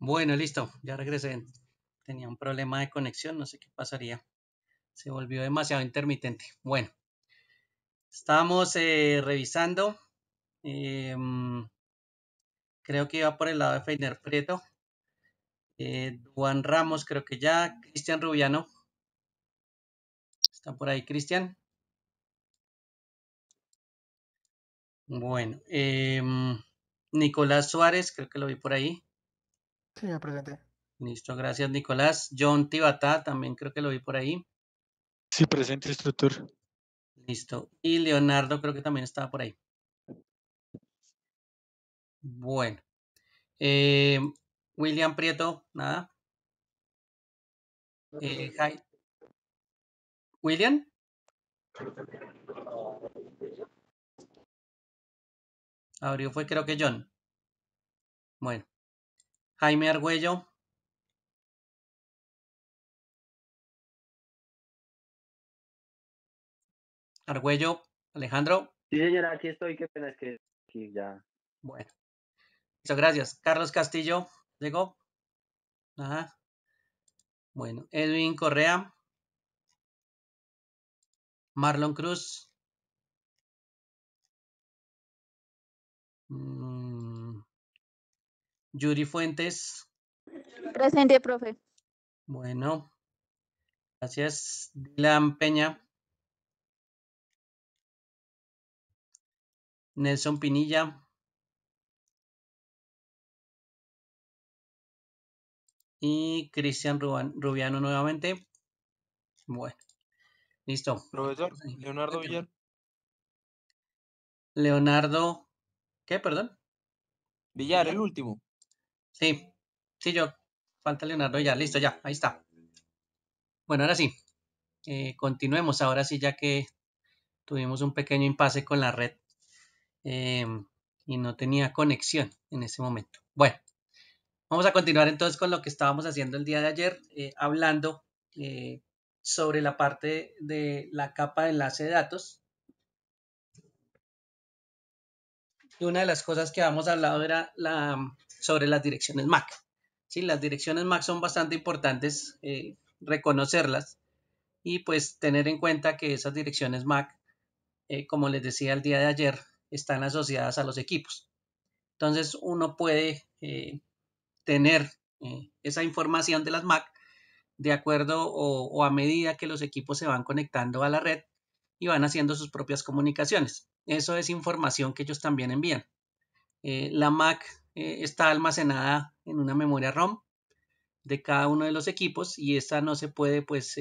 Bueno, listo, ya regresé. Tenía un problema de conexión, no sé qué pasaría. Se volvió demasiado intermitente. Bueno, estábamos revisando. Creo que iba por el lado de Feiner Prieto. Juan Ramos, creo que ya. Cristian Rubiano. ¿Está por ahí, Cristian? Bueno, Nicolás Suárez, creo que lo vi por ahí. Sí, me presenté. Listo, gracias, Nicolás. John Tibatá, también creo que lo vi por ahí. Sí, presente, instructor. Listo. Y Leonardo, creo que también estaba por ahí. Bueno. Eh, William Prieto, nada. William, abrió fue creo que John. Bueno, Jaime Argüello, Argüello, Alejandro. Sí, señora, aquí estoy, qué pena es que aquí ya. Bueno, muchas gracias. Carlos Castillo, llegó. Ajá. Bueno, Edwin Correa, Marlon Cruz, Yuri Fuentes. Presente, profe. Bueno, gracias. Dylan Peña, Nelson Pinilla y Cristian Rubiano nuevamente. Bueno, listo. Profesor, Leonardo Villar. Leonardo, ¿qué? Perdón. Villar, el último. Sí, sí, yo. Falta Leonardo ya, listo, ya, ahí está. Bueno, ahora sí, continuemos. Ahora sí, ya que tuvimos un pequeño impasse con la red eh, y no tenía conexión en ese momento. Bueno, vamos a continuar entonces con lo que estábamos haciendo el día de ayer, hablando sobre la parte de la capa de enlace de datos. Y una de las cosas que habíamos hablado era sobre las direcciones MAC. ¿Sí? Las direcciones MAC son bastante importantes reconocerlas y pues tener en cuenta que esas direcciones MAC, como les decía el día de ayer, están asociadas a los equipos. Entonces uno puede tener esa información de las MAC de acuerdo o a medida que los equipos se van conectando a la red y van haciendo sus propias comunicaciones. Eso es información que ellos también envían. La MAC está almacenada en una memoria ROM de cada uno de los equipos y esta no se puede, pues,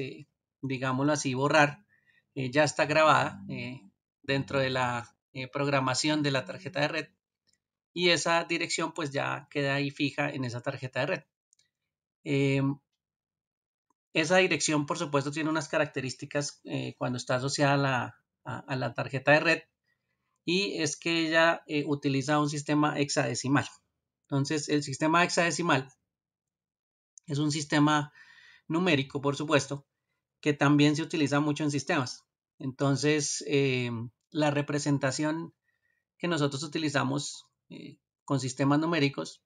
digámoslo así, borrar. Ya está grabada dentro de la programación de la tarjeta de red y esa dirección pues ya queda ahí fija en esa tarjeta de red. Esa dirección, por supuesto, tiene unas características cuando está asociada a la tarjeta de red y es que ella utiliza un sistema hexadecimal. Entonces, el sistema hexadecimal es un sistema numérico, por supuesto, que también se utiliza mucho en sistemas. Entonces, la representación que nosotros utilizamos con sistemas numéricos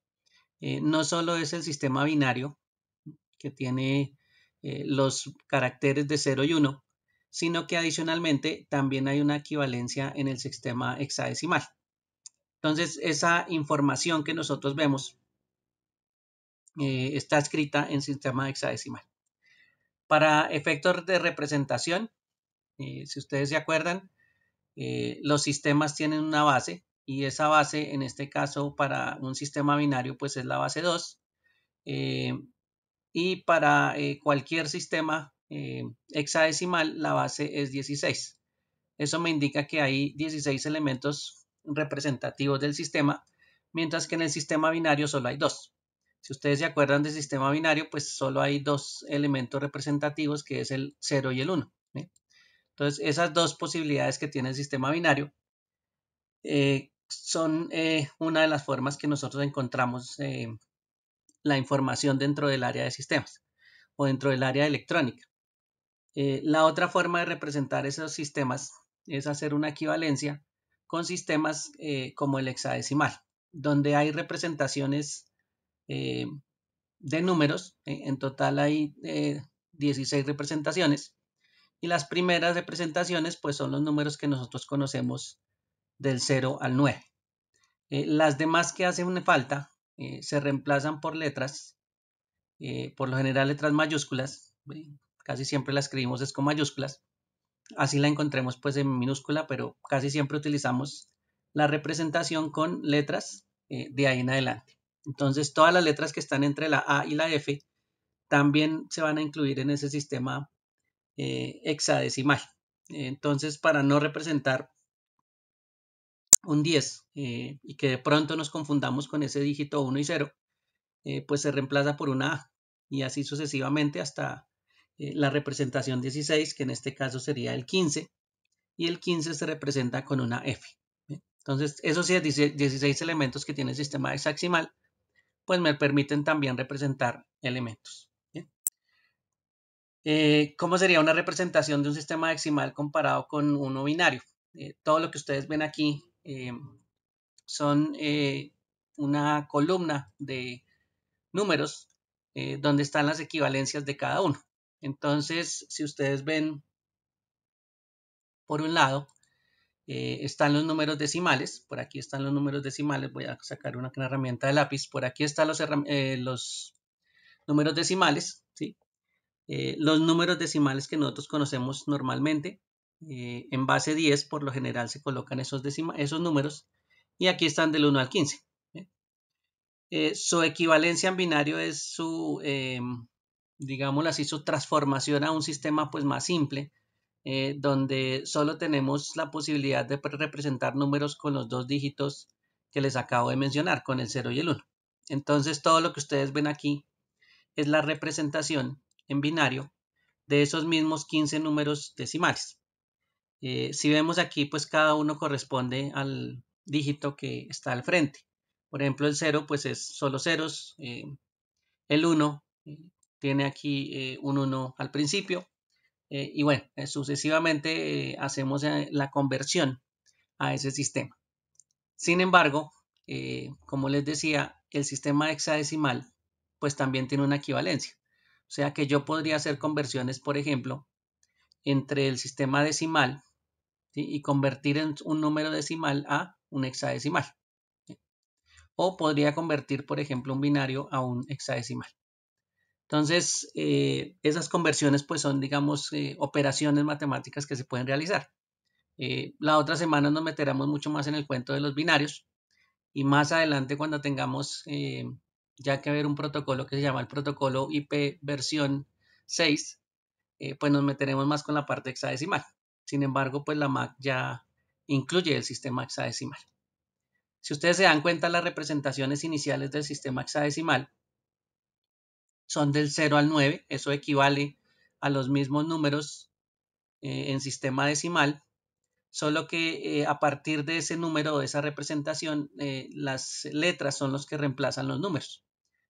no solo es el sistema binario, que tiene los caracteres de 0 y 1, sino que adicionalmente también hay una equivalencia en el sistema hexadecimal. Entonces, esa información que nosotros vemos está escrita en sistema hexadecimal. Para efectos de representación, si ustedes se acuerdan, los sistemas tienen una base y esa base, en este caso, para un sistema binario, pues es la base 2. Y para cualquier sistema hexadecimal, la base es 16. Eso me indica que hay 16 elementos representativos del sistema, mientras que en el sistema binario solo hay 2. Si ustedes se acuerdan del sistema binario, pues solo hay 2 elementos representativos, que es el 0 y el 1. Entonces, esas dos posibilidades que tiene el sistema binario son una de las formas que nosotros encontramos la información dentro del área de sistemas o dentro del área electrónica. La otra forma de representar esos sistemas es hacer una equivalencia con sistemas como el hexadecimal, donde hay representaciones de números. En total hay 16 representaciones. Y las primeras representaciones pues son los números que nosotros conocemos del 0 al 9. Las demás que hacen falta se reemplazan por letras, por lo general letras mayúsculas. Casi siempre la escribimos es con mayúsculas. Así la encontremos pues en minúscula, pero casi siempre utilizamos la representación con letras de ahí en adelante. Entonces todas las letras que están entre la A y la F también se van a incluir en ese sistema hexadecimal. Entonces, para no representar un 10 y que de pronto nos confundamos con ese dígito 1 y 0, pues se reemplaza por una A y así sucesivamente hasta la representación 16, que en este caso sería el 15, y el 15 se representa con una F. Entonces, esos 16 elementos que tiene el sistema hexadecimal, pues me permiten también representar elementos. ¿Cómo sería una representación de un sistema hexadecimal comparado con uno binario? Todo lo que ustedes ven aquí son una columna de números donde están las equivalencias de cada uno. Entonces, si ustedes ven, por un lado, están los números decimales. Por aquí están los números decimales. Voy a sacar una herramienta de lápiz. Por aquí están los números decimales, ¿sí? Los números decimales que nosotros conocemos normalmente. En base 10, por lo general, se colocan esos números. Y aquí están del 1 al 15. Su equivalencia en binario es su, digámoslo así, su transformación a un sistema pues más simple, donde solo tenemos la posibilidad de representar números con los dos dígitos que les acabo de mencionar, con el 0 y el 1. Entonces todo lo que ustedes ven aquí es la representación en binario de esos mismos 15 números decimales. Si vemos aquí, pues cada uno corresponde al dígito que está al frente. Por ejemplo, el 0 pues es solo ceros, el 1 tiene aquí un 1 al principio, y bueno, sucesivamente hacemos la conversión a ese sistema. Sin embargo, como les decía, el sistema hexadecimal pues también tiene una equivalencia. O sea que yo podría hacer conversiones, por ejemplo, entre el sistema decimal, ¿sí? Y convertir en un número decimal a un hexadecimal. ¿Sí? O podría convertir, por ejemplo, un binario a un hexadecimal. Entonces, esas conversiones pues son, digamos, operaciones matemáticas que se pueden realizar. La otra semana nos meteremos mucho más en el cuento de los binarios y más adelante cuando tengamos ya que ver un protocolo que se llama el protocolo IP versión 6, pues nos meteremos más con la parte hexadecimal. Sin embargo, pues la MAC ya incluye el sistema hexadecimal. Si ustedes se dan cuenta, las representaciones iniciales del sistema hexadecimal son del 0 al 9, eso equivale a los mismos números en sistema decimal, solo que a partir de ese número o de esa representación, las letras son los que reemplazan los números.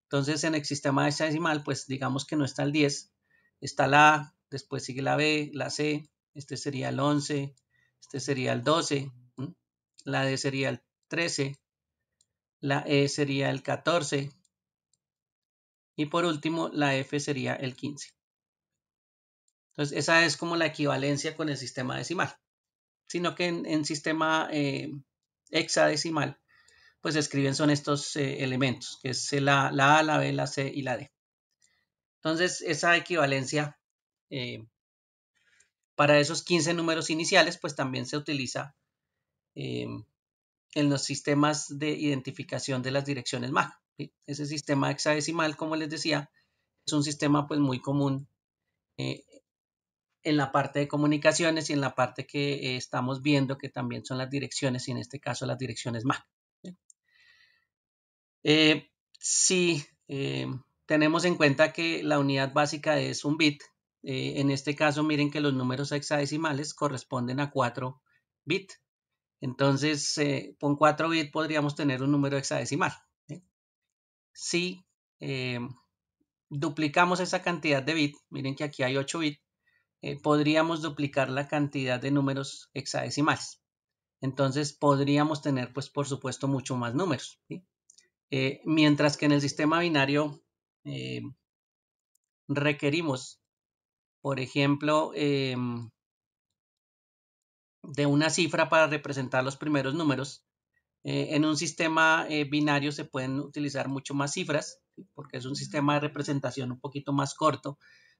Entonces, en el sistema hexadecimal, pues digamos que no está el 10, está la A, después sigue la B, la C, este sería el 11, este sería el 12, la D sería el 13, la E sería el 14 y por último la F sería el 15. Entonces, esa es como la equivalencia con el sistema decimal, sino que en sistema hexadecimal, pues escriben son estos elementos, que es la A, la B, la C y la D. Entonces, esa equivalencia para esos 15 números iniciales, pues también se utiliza en los sistemas de identificación de las direcciones MAC. ¿Sí? Ese sistema hexadecimal, como les decía, es un sistema pues muy común en la parte de comunicaciones y en la parte que estamos viendo que también son las direcciones y en este caso las direcciones MAC. Si tenemos en cuenta que la unidad básica es un bit, en este caso miren que los números hexadecimales corresponden a 4 bits. Entonces con 4 bits podríamos tener un número hexadecimal. Si duplicamos esa cantidad de bits, miren que aquí hay 8 bits, podríamos duplicar la cantidad de números hexadecimales. Entonces podríamos tener, pues por supuesto, mucho más números. ¿Sí? Mientras que en el sistema binario requerimos, por ejemplo, de una cifra para representar los primeros números, en un sistema binario se pueden utilizar mucho más cifras, ¿sí? Porque es un sistema de representación un poquito más corto,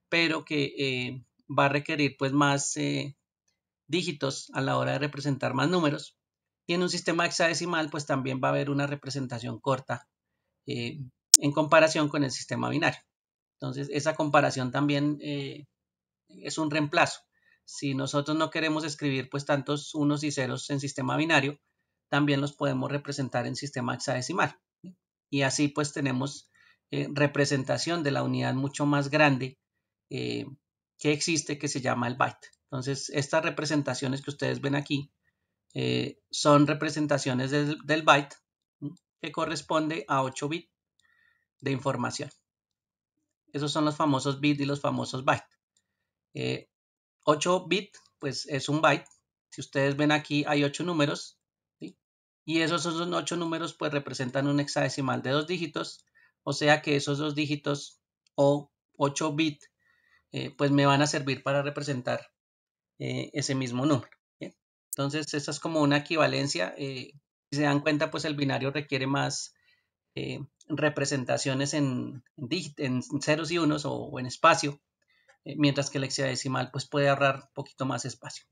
pero que va a requerir pues más dígitos a la hora de representar más números. Y en un sistema hexadecimal pues también va a haber una representación corta en comparación con el sistema binario. Entonces esa comparación también es un reemplazo. Si nosotros no queremos escribir pues tantos unos y ceros en sistema binario, también los podemos representar en sistema hexadecimal. Y así pues tenemos representación de la unidad mucho más grande que existe, que se llama el byte. Entonces estas representaciones que ustedes ven aquí son representaciones del byte, que corresponde a 8 bits de información. Esos son los famosos bits y los famosos bytes. 8 bits, pues es un byte. Si ustedes ven aquí hay 8 números, ¿sí? Y esos son 8 números, pues representan un hexadecimal de 2 dígitos, o sea que esos 2 dígitos o 8 bits, pues me van a servir para representar ese mismo número. ¿Bien? Entonces, esa es como una equivalencia. Si se dan cuenta, pues el binario requiere más representaciones en ceros y unos o en espacio, mientras que el hexadecimal pues puede ahorrar un poquito más espacio.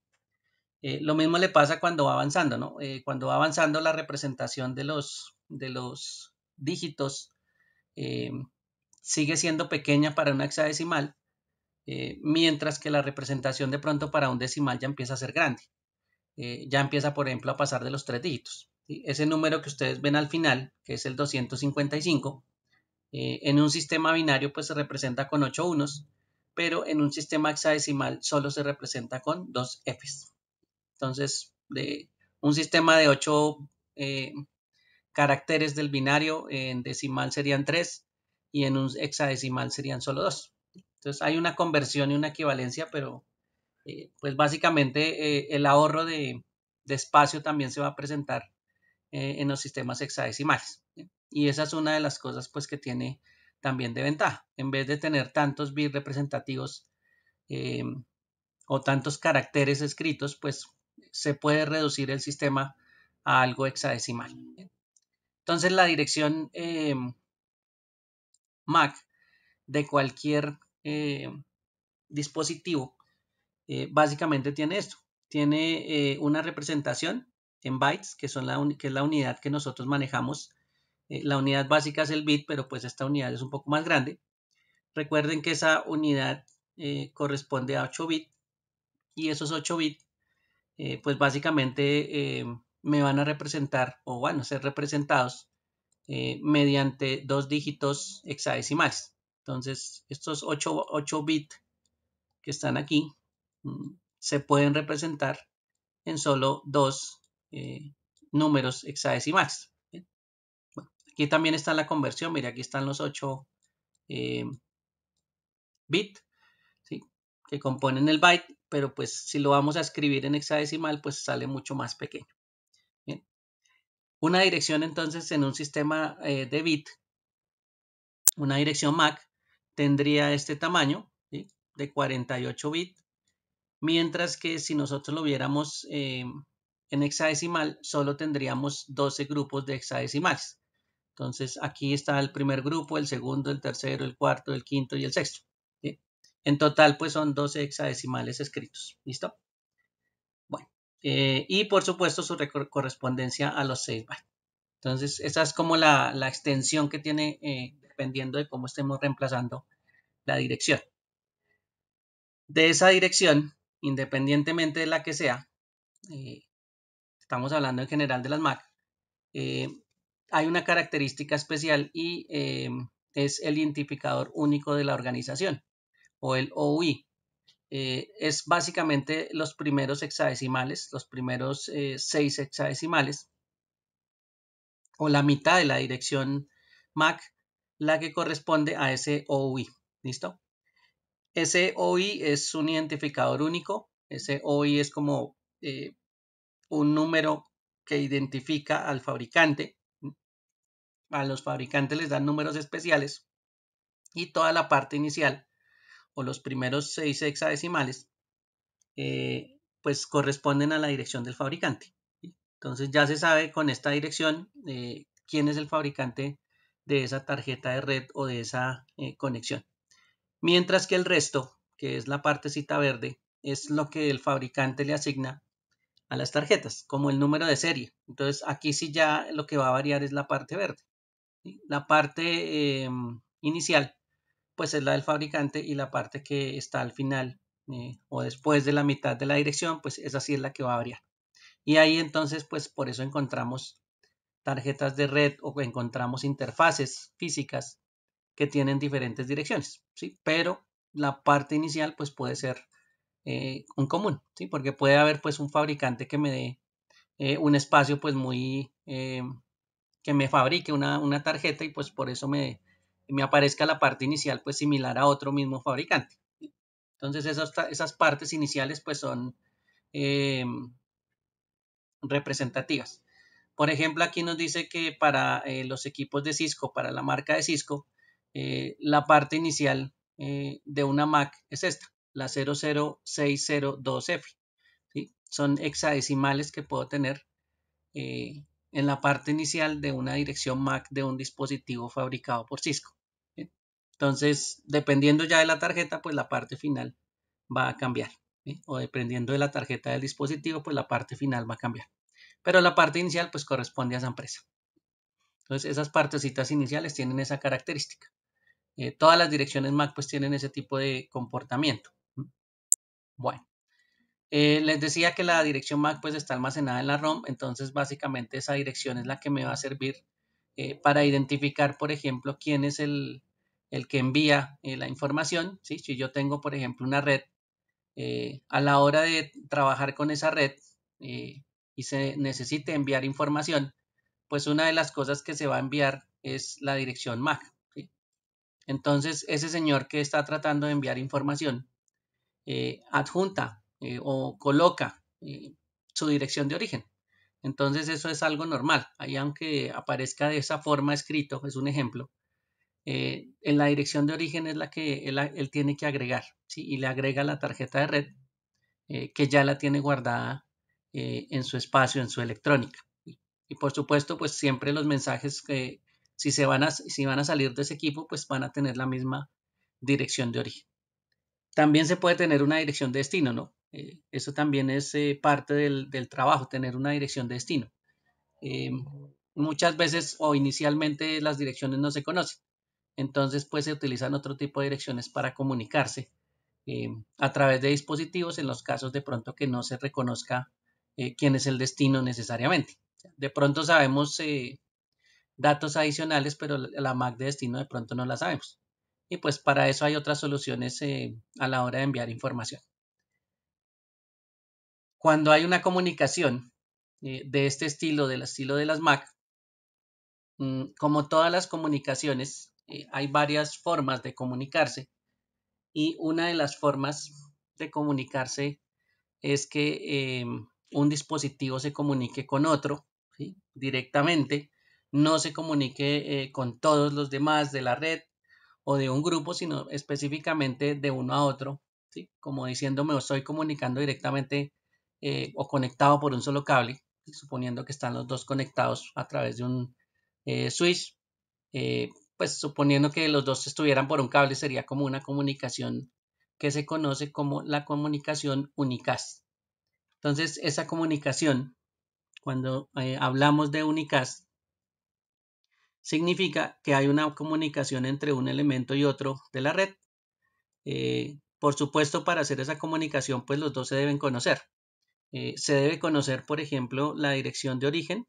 Lo mismo le pasa cuando va avanzando, ¿no? Cuando va avanzando la representación de los dígitos sigue siendo pequeña para un hexadecimal, mientras que la representación de pronto para un decimal ya empieza a ser grande. Ya empieza, por ejemplo, a pasar de los 3 dígitos. ¿Sí? Ese número que ustedes ven al final, que es el 255, en un sistema binario pues se representa con 8 unos, pero en un sistema hexadecimal solo se representa con 2 Fs. Entonces, de un sistema de 8 caracteres del binario, en decimal serían 3 y en un hexadecimal serían solo 2. Entonces, hay una conversión y una equivalencia, pero pues básicamente el ahorro de espacio también se va a presentar en los sistemas hexadecimales. ¿Sí? Y esa es una de las cosas pues que tiene también de ventaja. En vez de tener tantos bits representativos o tantos caracteres escritos, pues se puede reducir el sistema a algo hexadecimal. Entonces la dirección MAC de cualquier dispositivo básicamente tiene esto. Tiene una representación en bytes, que es la unidad que nosotros manejamos. La unidad básica es el bit, pero pues esta unidad es un poco más grande. Recuerden que esa unidad corresponde a 8 bits y esos 8 bits pues básicamente me van a representar o van a ser representados mediante 2 dígitos hexadecimales. Entonces estos 8 bits que están aquí se pueden representar en solo 2 números hexadecimales. ¿Bien? Bueno, aquí también está la conversión, mire, aquí están los 8 bits, ¿sí? Que componen el byte, pero pues si lo vamos a escribir en hexadecimal, pues sale mucho más pequeño. Bien. Una dirección entonces en un sistema de bit, una dirección MAC, tendría este tamaño, ¿sí? De 48 bits, mientras que si nosotros lo viéramos en hexadecimal, solo tendríamos 12 grupos de hexadecimales. Entonces aquí está el primer grupo, el segundo, el tercero, el cuarto, el quinto y el sexto. ¿Sí? En total pues son 12 hexadecimales escritos. ¿Listo? Bueno, y por supuesto su correspondencia a los 6 bytes. Entonces esa es como la extensión que tiene dependiendo de cómo estemos reemplazando la dirección. De esa dirección, independientemente de la que sea, estamos hablando en general de las Mac, hay una característica especial y es el identificador único de la organización o el OUI. Es básicamente los primeros hexadecimales, los primeros 6 hexadecimales o la mitad de la dirección MAC, la que corresponde a ese OUI. ¿Listo? Ese OUI es un identificador único. Ese OUI es como un número que identifica al fabricante. A los fabricantes les dan números especiales y toda la parte inicial o los primeros 6 hexadecimales pues corresponden a la dirección del fabricante. Entonces ya se sabe con esta dirección quién es el fabricante de esa tarjeta de red o de esa conexión. Mientras que el resto, que es la partecita verde, es lo que el fabricante le asigna a las tarjetas, como el número de serie. Entonces aquí sí ya lo que va a variar es la parte verde. La parte inicial, pues es la del fabricante, y la parte que está al final o después de la mitad de la dirección, pues esa sí es la que va a variar. Y ahí entonces, pues por eso encontramos tarjetas de red o encontramos interfaces físicas que tienen diferentes direcciones, ¿sí? Pero la parte inicial pues puede ser un común, ¿sí? Porque puede haber pues un fabricante que me dé un espacio pues muy, que me fabrique una tarjeta y pues por eso me aparezca la parte inicial pues similar a otro mismo fabricante. Entonces esas partes iniciales pues son representativas. Por ejemplo, aquí nos dice que para los equipos de Cisco, para la marca de Cisco, la parte inicial de una Mac es esta, la 00602F. ¿sí? Son hexadecimales que puedo tener en la parte inicial de una dirección MAC de un dispositivo fabricado por Cisco. ¿sí? Entonces, dependiendo ya de la tarjeta, pues la parte final va a cambiar. ¿sí? O dependiendo de la tarjeta del dispositivo, pues la parte final va a cambiar. Pero la parte inicial pues corresponde a esa empresa. Entonces esas partecitas iniciales tienen esa característica. Todas las direcciones MAC pues tienen ese tipo de comportamiento. Bueno, les decía que la dirección MAC pues está almacenada en la ROM, entonces básicamente esa dirección es la que me va a servir para identificar, por ejemplo, quién es el que envía la información. ¿sí? Si yo tengo, por ejemplo, una red, a la hora de trabajar con esa red y se necesite enviar información, pues una de las cosas que se va a enviar es la dirección MAC. ¿sí? Entonces, ese señor que está tratando de enviar información adjunta o coloca su dirección de origen. Entonces, eso es algo normal. Ahí, aunque aparezca de esa forma escrito, es un ejemplo, en la dirección de origen es la que él tiene que agregar. ¿sí? Y le agrega la tarjeta de red que ya la tiene guardada en su espacio, en su electrónica. Y por supuesto, pues siempre los mensajes que si van a salir de ese equipo, pues van a tener la misma dirección de origen. También se puede tener una dirección de destino, ¿no? Eso también es parte del trabajo, tener una dirección de destino. Muchas veces o inicialmente las direcciones no se conocen. Entonces, pues se utilizan otro tipo de direcciones para comunicarse a través de dispositivos en los casos de pronto que no se reconozca quién es el destino necesariamente. De pronto sabemos datos adicionales, pero la MAC de destino de pronto no la sabemos. Y pues para eso hay otras soluciones a la hora de enviar información. Cuando hay una comunicación de este estilo, del estilo de las MAC, como todas las comunicaciones, hay varias formas de comunicarse, y una de las formas de comunicarse es que un dispositivo se comunique con otro, ¿sí? directamente, no se comunique con todos los demás de la red o de un grupo, sino específicamente de uno a otro, ¿sí? como diciéndome, estoy comunicando directamente o conectado por un solo cable, ¿sí? suponiendo que están los dos conectados a través de un switch, pues suponiendo que los dos estuvieran por un cable, sería como una comunicación que se conoce como la comunicación unicast. Entonces, esa comunicación, cuando hablamos de unicast, significa que hay una comunicación entre un elemento y otro de la red. Por supuesto, para hacer esa comunicación, pues los dos se deben conocer. Se debe conocer, por ejemplo, la dirección de origen,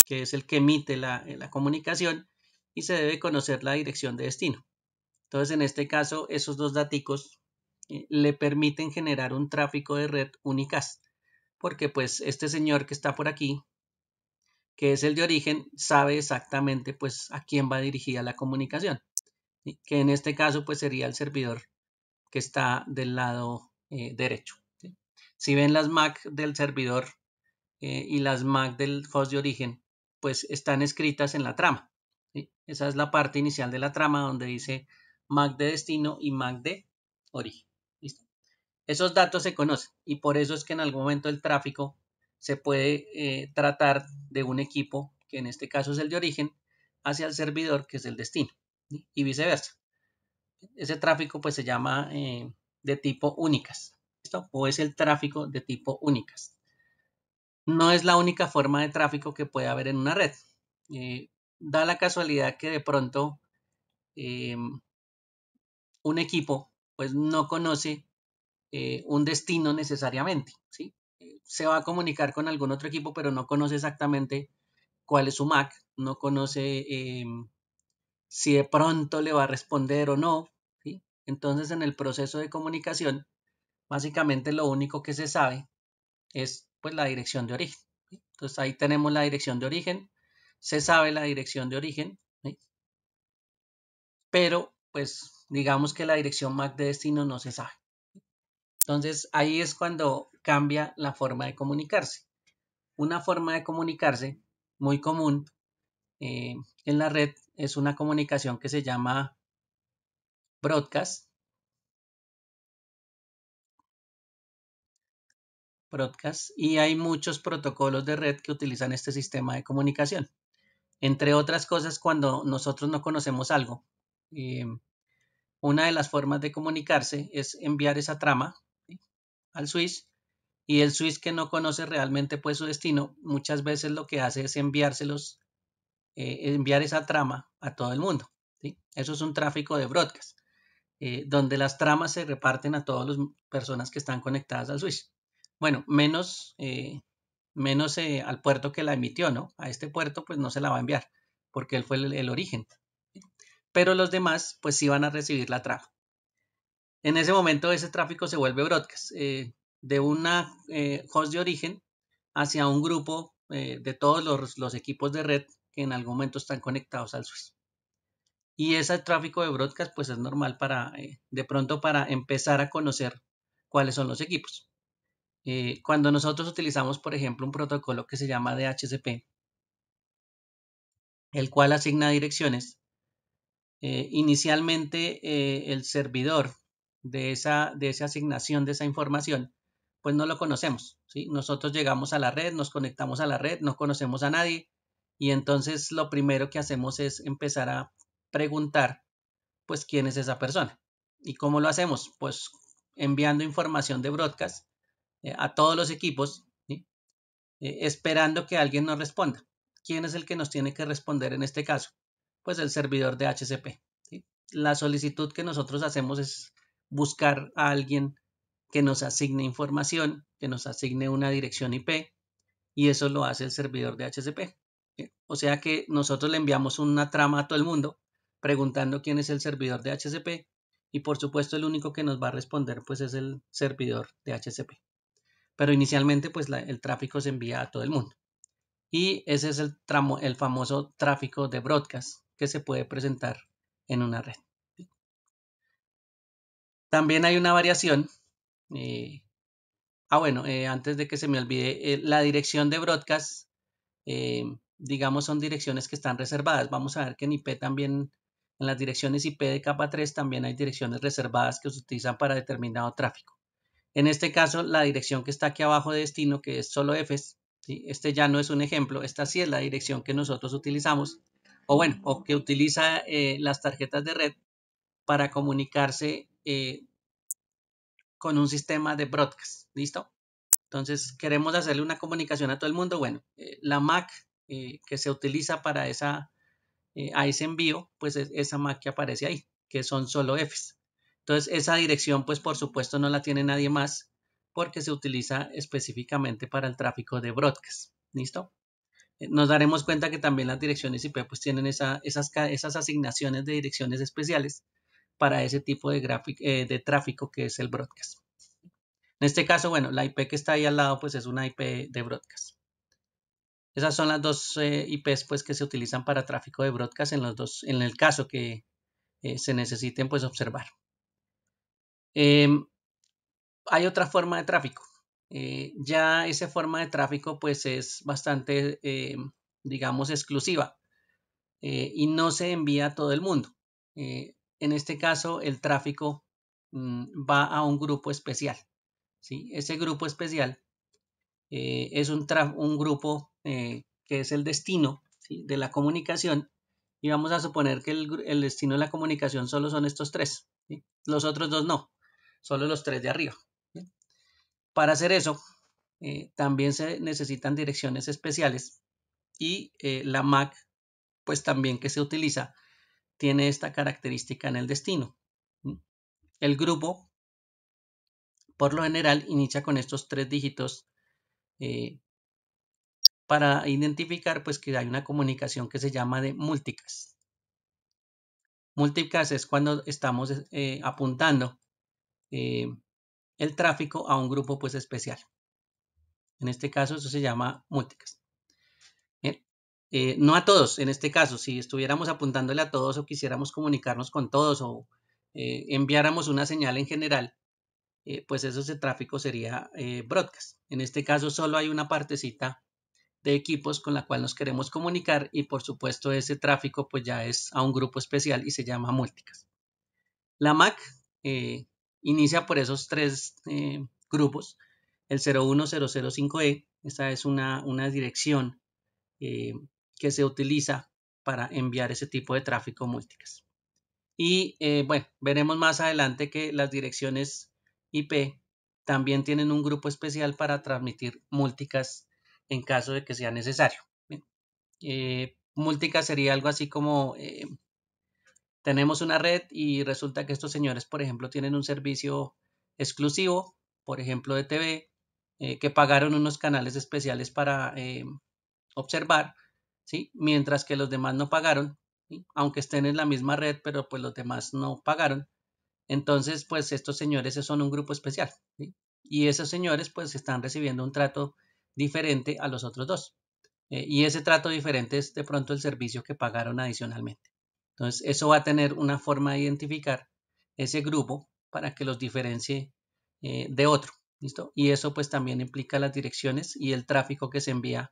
que es el que emite la comunicación, y se debe conocer la dirección de destino. Entonces, en este caso, esos dos daticos le permiten generar un tráfico de red unicast, porque pues este señor que está por aquí, que es el de origen, sabe exactamente pues a quién va dirigida la comunicación, ¿sí? que en este caso pues sería el servidor que está del lado derecho. ¿sí? Si ven las MAC del servidor y las MAC del host de origen, pues están escritas en la trama. ¿sí? Esa es la parte inicial de la trama donde dice MAC de destino y MAC de origen. ¿Listo? Esos datos se conocen y por eso es que en algún momento el tráfico se puede tratar de un equipo, que en este caso es el de origen, hacia el servidor, que es el destino, ¿sí? Y viceversa. Ese tráfico pues se llama de tipo únicas, ¿listo? O es el tráfico de tipo únicas. No es la única forma de tráfico que puede haber en una red. Da la casualidad que de pronto un equipo pues no conoce un destino necesariamente, ¿sí? Se va a comunicar con algún otro equipo, pero no conoce exactamente cuál es su MAC, no conoce si de pronto le va a responder o no, ¿sí? Entonces, en el proceso de comunicación, básicamente lo único que se sabe es pues la dirección de origen, ¿sí? Entonces, ahí tenemos la dirección de origen, se sabe la dirección de origen, ¿sí? Pero pues digamos que la dirección MAC de destino no se sabe. Entonces, ahí es cuando cambia la forma de comunicarse. Una forma de comunicarse muy común en la red es una comunicación que se llama broadcast. Y hay muchos protocolos de red que utilizan este sistema de comunicación. Entre otras cosas, cuando nosotros no conocemos algo, una de las formas de comunicarse es enviar esa trama, ¿sí?, al switch, y el switch que no conoce realmente pues su destino, muchas veces lo que hace es enviar esa trama a todo el mundo, ¿sí? Eso es un tráfico de broadcast, donde las tramas se reparten a todas las personas que están conectadas al switch. Bueno, menos al puerto que la emitió, ¿no? A este puerto pues no se la va a enviar, porque él fue el origen. Pero los demás pues sí van a recibir la trama. En ese momento ese tráfico se vuelve broadcast, de una host de origen hacia un grupo de todos los equipos de red que en algún momento están conectados al switch. Y ese tráfico de broadcast pues es normal para, de pronto, para empezar a conocer cuáles son los equipos. Cuando nosotros utilizamos, por ejemplo, un protocolo que se llama DHCP, el cual asigna direcciones, inicialmente el servidor de esa asignación de esa información, pues no lo conocemos, ¿sí? Nosotros llegamos a la red, nos conectamos a la red, no conocemos a nadie y entonces lo primero que hacemos es empezar a preguntar pues quién es esa persona. ¿Y cómo lo hacemos? Pues enviando información de broadcast a todos los equipos, ¿sí?, esperando que alguien nos responda. ¿Quién es el que nos tiene que responder en este caso? Pues el servidor de DHCP, ¿sí? La solicitud que nosotros hacemos es buscar a alguien que nos asigne información, que nos asigne una dirección IP, y eso lo hace el servidor de DHCP. ¿Sí? O sea que nosotros le enviamos una trama a todo el mundo preguntando quién es el servidor de DHCP, y por supuesto el único que nos va a responder pues es el servidor de DHCP. Pero inicialmente pues el tráfico se envía a todo el mundo. Y ese es el famoso tráfico de broadcast que se puede presentar en una red. También hay una variación. Antes de que se me olvide, la dirección de broadcast, digamos, son direcciones que están reservadas. Vamos a ver que en IP también, en las direcciones IP de capa 3 también hay direcciones reservadas que se utilizan para determinado tráfico. En este caso, la dirección que está aquí abajo de destino, que es solo Fs, ¿sí?, este ya no es un ejemplo, esta sí es la dirección que nosotros utilizamos, o que utiliza las tarjetas de red para comunicarse con un sistema de broadcast. ¿Listo? Entonces, queremos hacerle una comunicación a todo el mundo. Bueno, la MAC que se utiliza para a ese envío, pues es esa MAC que aparece ahí, que son solo Fs. Entonces, esa dirección, pues por supuesto no la tiene nadie más porque se utiliza específicamente para el tráfico de broadcast. ¿Listo? Nos daremos cuenta que también las direcciones IP pues tienen esas asignaciones de direcciones especiales para ese tipo de tráfico que es el broadcast. En este caso, bueno, la IP que está ahí al lado pues es una IP de broadcast. Esas son las dos IPs pues que se utilizan para tráfico de broadcast en el caso que se necesiten pues observar. Hay otra forma de tráfico. Ya esa forma de tráfico pues es bastante, digamos, exclusiva y no se envía a todo el mundo. en este caso el tráfico va a un grupo especial, ¿sí? Ese grupo especial es un grupo que es el destino, ¿sí?, de la comunicación, y vamos a suponer que el destino de la comunicación solo son estos tres, ¿sí? Los otros dos no, solo los tres de arriba, ¿sí? Para hacer eso también se necesitan direcciones especiales, y la MAC pues también que se utiliza tiene esta característica en el destino. El grupo por lo general inicia con estos 3 dígitos para identificar pues que hay una comunicación que se llama de multicast. Multicast es cuando estamos apuntando el tráfico a un grupo pues especial. En este caso eso se llama multicast. No a todos, en este caso, si estuviéramos apuntándole a todos o quisiéramos comunicarnos con todos o enviáramos una señal en general, pues ese tráfico sería broadcast. En este caso solo hay una partecita de equipos con la cual nos queremos comunicar, y por supuesto ese tráfico pues ya es a un grupo especial y se llama multicast. La MAC inicia por esos 3 grupos, el 01005E, esta es una dirección que se utiliza para enviar ese tipo de tráfico multicast. Y bueno, veremos más adelante que las direcciones IP también tienen un grupo especial para transmitir multicast en caso de que sea necesario. Multicast sería algo así como tenemos una red y resulta que estos señores, por ejemplo, tienen un servicio exclusivo, por ejemplo de TV, que pagaron unos canales especiales para observar, ¿sí?, mientras que los demás no pagaron, ¿sí?, aunque estén en la misma red, pero pues los demás no pagaron. Entonces pues estos señores son un grupo especial, ¿sí?, y esos señores pues están recibiendo un trato diferente a los otros dos, y ese trato diferente es de pronto el servicio que pagaron adicionalmente. Entonces eso va a tener una forma de identificar ese grupo para que los diferencie de otro, ¿listo? Y eso pues también implica las direcciones y el tráfico que se envía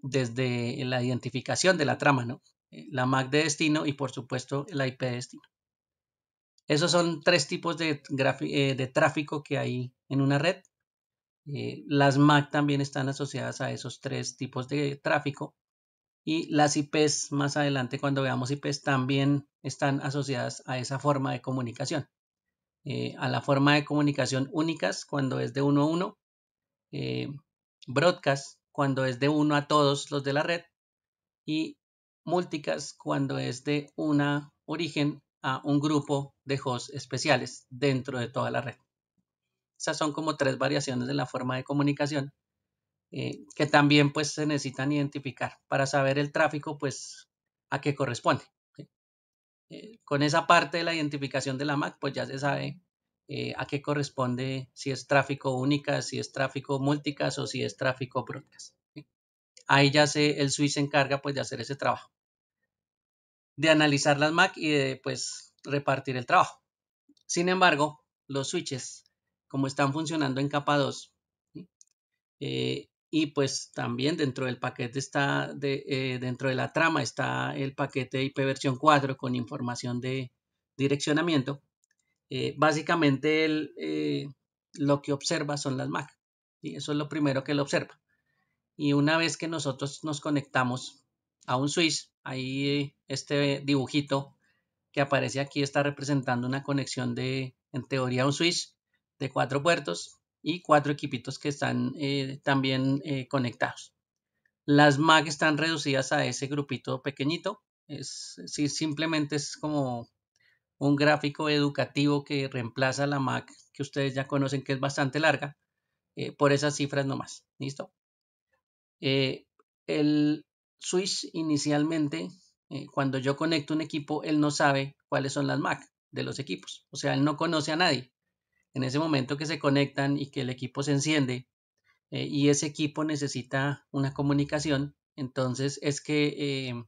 desde la identificación de la trama, ¿no? La MAC de destino y por supuesto el IP de destino. Esos son 3 tipos de tráfico que hay en una red. Las MAC también están asociadas a esos 3 tipos de tráfico, y las IPs más adelante cuando veamos IPs también están asociadas a esa forma de comunicación, a la forma de comunicación únicas cuando es de 1 a 1, broadcast cuando es de 1 a todos los de la red, y multicast cuando es de una origen a un grupo de hosts especiales dentro de toda la red. Esas son como 3 variaciones de la forma de comunicación que también pues se necesitan identificar para saber el tráfico pues a qué corresponde. Con esa parte de la identificación de la MAC pues ya se sabe a qué corresponde, si es tráfico única, si es tráfico multicast o si es tráfico broadcast. Ahí ya el switch se encarga pues de hacer ese trabajo, de analizar las MAC y de pues repartir el trabajo. Sin embargo, los switches, como están funcionando en capa 2, ¿sí?, y pues también dentro del paquete dentro de la trama está el paquete IP versión 4 con información de direccionamiento. Básicamente lo que observa son las MAC, ¿sí? Eso es lo primero que él observa. Y una vez que nosotros nos conectamos a un switch, ahí este dibujito que aparece aquí está representando una conexión en teoría, un switch de 4 puertos y 4 equipitos que están también conectados. Las MAC están reducidas a ese grupito pequeñito. Simplemente es como un gráfico educativo que reemplaza la MAC que ustedes ya conocen, que es bastante larga, por esas cifras nomás. ¿Listo? El switch inicialmente, cuando yo conecto un equipo, él no sabe cuáles son las MAC de los equipos. O sea, él no conoce a nadie. En ese momento que se conectan y que el equipo se enciende y ese equipo necesita una comunicación, entonces es que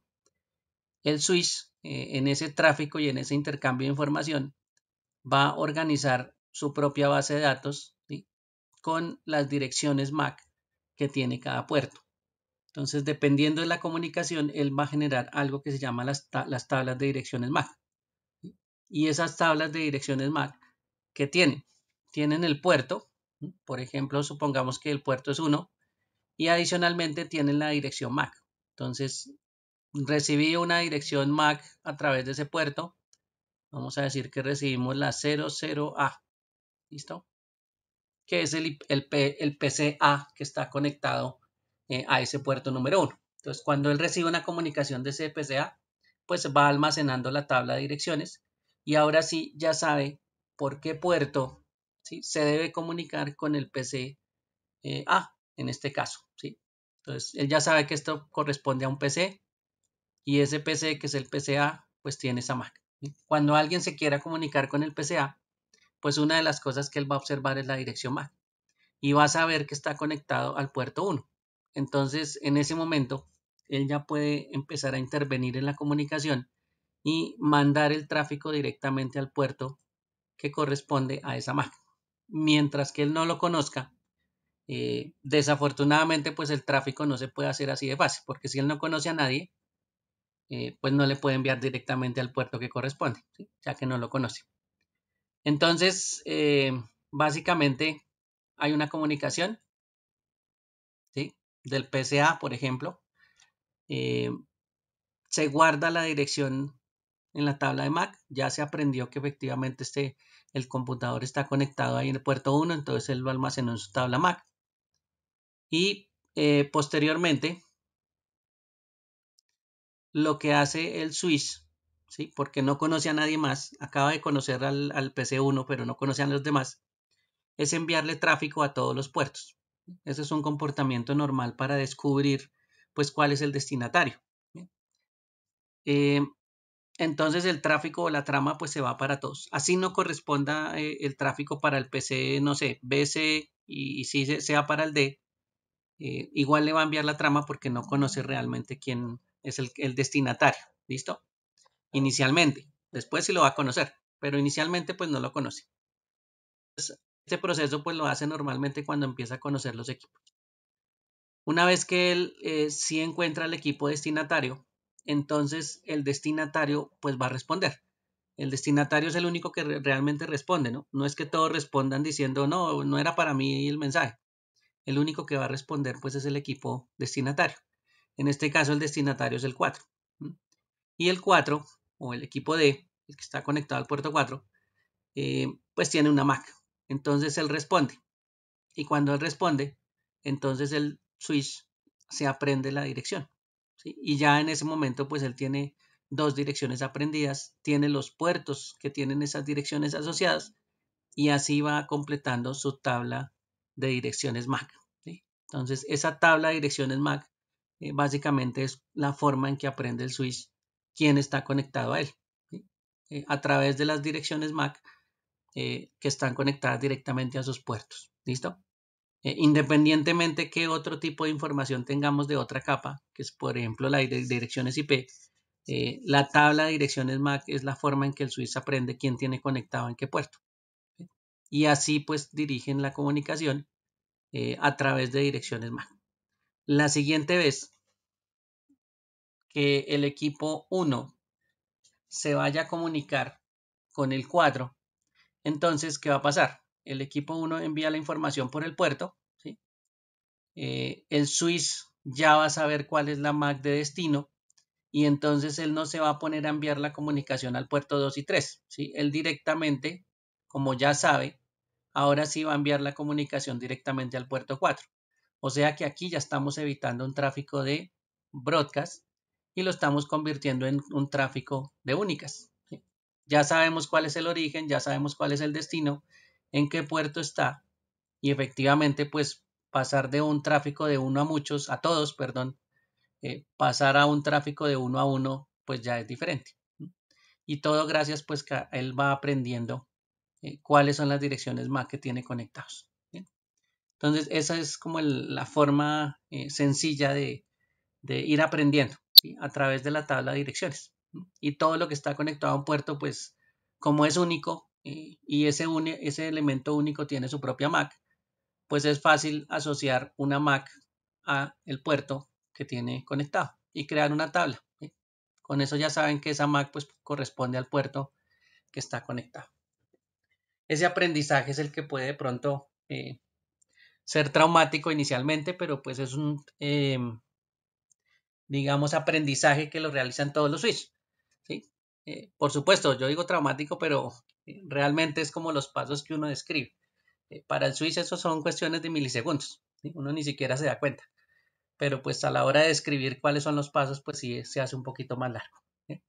el switch en ese tráfico y en ese intercambio de información va a organizar su propia base de datos, ¿sí?, con las direcciones MAC que tiene cada puerto. Entonces, dependiendo de la comunicación, él va a generar algo que se llama las tablas de direcciones MAC. Y esas tablas de direcciones MAC, ¿qué tienen? Tienen el puerto, por ejemplo, supongamos que el puerto es 1, y adicionalmente tienen la dirección MAC. Entonces, recibí una dirección MAC a través de ese puerto. Vamos a decir que recibimos la 00A, ¿listo? Que es el PCA que está conectado a ese puerto número 1. Entonces, cuando él recibe una comunicación de ese PCA, pues va almacenando la tabla de direcciones y ahora sí ya sabe por qué puerto, ¿sí?, se debe comunicar con el PCA en este caso, ¿sí? Entonces, él ya sabe que esto corresponde a un PC y ese PC, que es el PCA, pues tiene esa MAC. ¿Sí? Cuando alguien se quiera comunicar con el PCA, pues una de las cosas que él va a observar es la dirección MAC y va a saber que está conectado al puerto 1. Entonces, en ese momento, él ya puede empezar a intervenir en la comunicación y mandar el tráfico directamente al puerto que corresponde a esa MAC. Mientras que él no lo conozca, desafortunadamente, pues el tráfico no se puede hacer así de fácil, porque si él no conoce a nadie, pues no le puede enviar directamente al puerto que corresponde, ¿sí?, ya que no lo conoce. Entonces, básicamente hay una comunicación, ¿sí?, del PCA, por ejemplo. Se guarda la dirección en la tabla de MAC. Ya se aprendió que efectivamente el computador está conectado ahí en el puerto 1, entonces él lo almacenó en su tabla MAC. Y posteriormente, lo que hace el switch, ¿sí?, porque no conoce a nadie más, acaba de conocer al PC1, pero no conoce a los demás, es enviarle tráfico a todos los puertos. Ese es un comportamiento normal para descubrir, pues, cuál es el destinatario. Entonces el tráfico o la trama, pues, se va para todos. Así no corresponda el tráfico para el PC, no sé, BC, y si sea para el D, igual le va a enviar la trama porque no conoce realmente quién es el destinatario. ¿Listo? Inicialmente. Después sí lo va a conocer, pero inicialmente pues no lo conoce. Entonces, este proceso pues lo hace normalmente cuando empieza a conocer los equipos. Una vez que él sí encuentra el equipo destinatario, entonces el destinatario pues va a responder. El destinatario es el único que realmente responde, ¿no? No es que todos respondan diciendo, no, no era para mí el mensaje. El único que va a responder pues es el equipo destinatario. En este caso el destinatario es el 4. Y el 4, o el equipo D, el que está conectado al puerto 4, pues tiene una MAC. Entonces él responde. Y cuando él responde, entonces el switch se aprende la dirección, ¿sí? Y ya en ese momento, pues él tiene 2 direcciones aprendidas, tiene los puertos que tienen esas direcciones asociadas y así va completando su tabla de direcciones MAC, ¿sí? Entonces, esa tabla de direcciones MAC básicamente es la forma en que aprende el switch quién está conectado a él, ¿sí? A través de las direcciones MAC que están conectadas directamente a sus puertos. ¿Listo? Independientemente que otro tipo de información tengamos de otra capa, que es por ejemplo la de direcciones IP, la tabla de direcciones MAC es la forma en que el switch aprende quién tiene conectado en qué puerto. ¿Sí? Y así pues dirigen la comunicación a través de direcciones MAC. La siguiente vez que el equipo 1 se vaya a comunicar con el 4, entonces, ¿qué va a pasar? El equipo 1 envía la información por el puerto, ¿sí? El switch ya va a saber cuál es la MAC de destino y entonces él no se va a poner a enviar la comunicación al puerto 2 y 3, ¿sí? Él directamente, como ya sabe, ahora sí va a enviar la comunicación directamente al puerto 4. O sea que aquí ya estamos evitando un tráfico de broadcast y lo estamos convirtiendo en un tráfico de únicas, ¿sí? Ya sabemos cuál es el origen, ya sabemos cuál es el destino, en qué puerto está y efectivamente pues pasar de un tráfico de uno a muchos, a todos, perdón, pasar a un tráfico de 1 a 1 pues ya es diferente. Y todo gracias pues que él va aprendiendo cuáles son las direcciones MAC que tiene conectados. ¿Bien? Entonces esa es como la forma sencilla de ir aprendiendo, ¿sí?, a través de la tabla de direcciones. Y todo lo que está conectado a un puerto pues como es único y ese elemento único tiene su propia MAC, pues es fácil asociar una MAC a el puerto que tiene conectado y crear una tabla, ¿sí? Con eso ya saben que esa MAC pues corresponde al puerto que está conectado. Ese aprendizaje es el que puede de pronto ser traumático inicialmente, pero pues es un, digamos, aprendizaje que lo realizan todos los switch, ¿sí? Por supuesto, yo digo traumático, pero realmente es como los pasos que uno describe. Para el switch eso son cuestiones de milisegundos, ¿sí? Uno ni siquiera se da cuenta, pero pues a la hora de describir cuáles son los pasos, pues sí se hace un poquito más largo, ¿sí?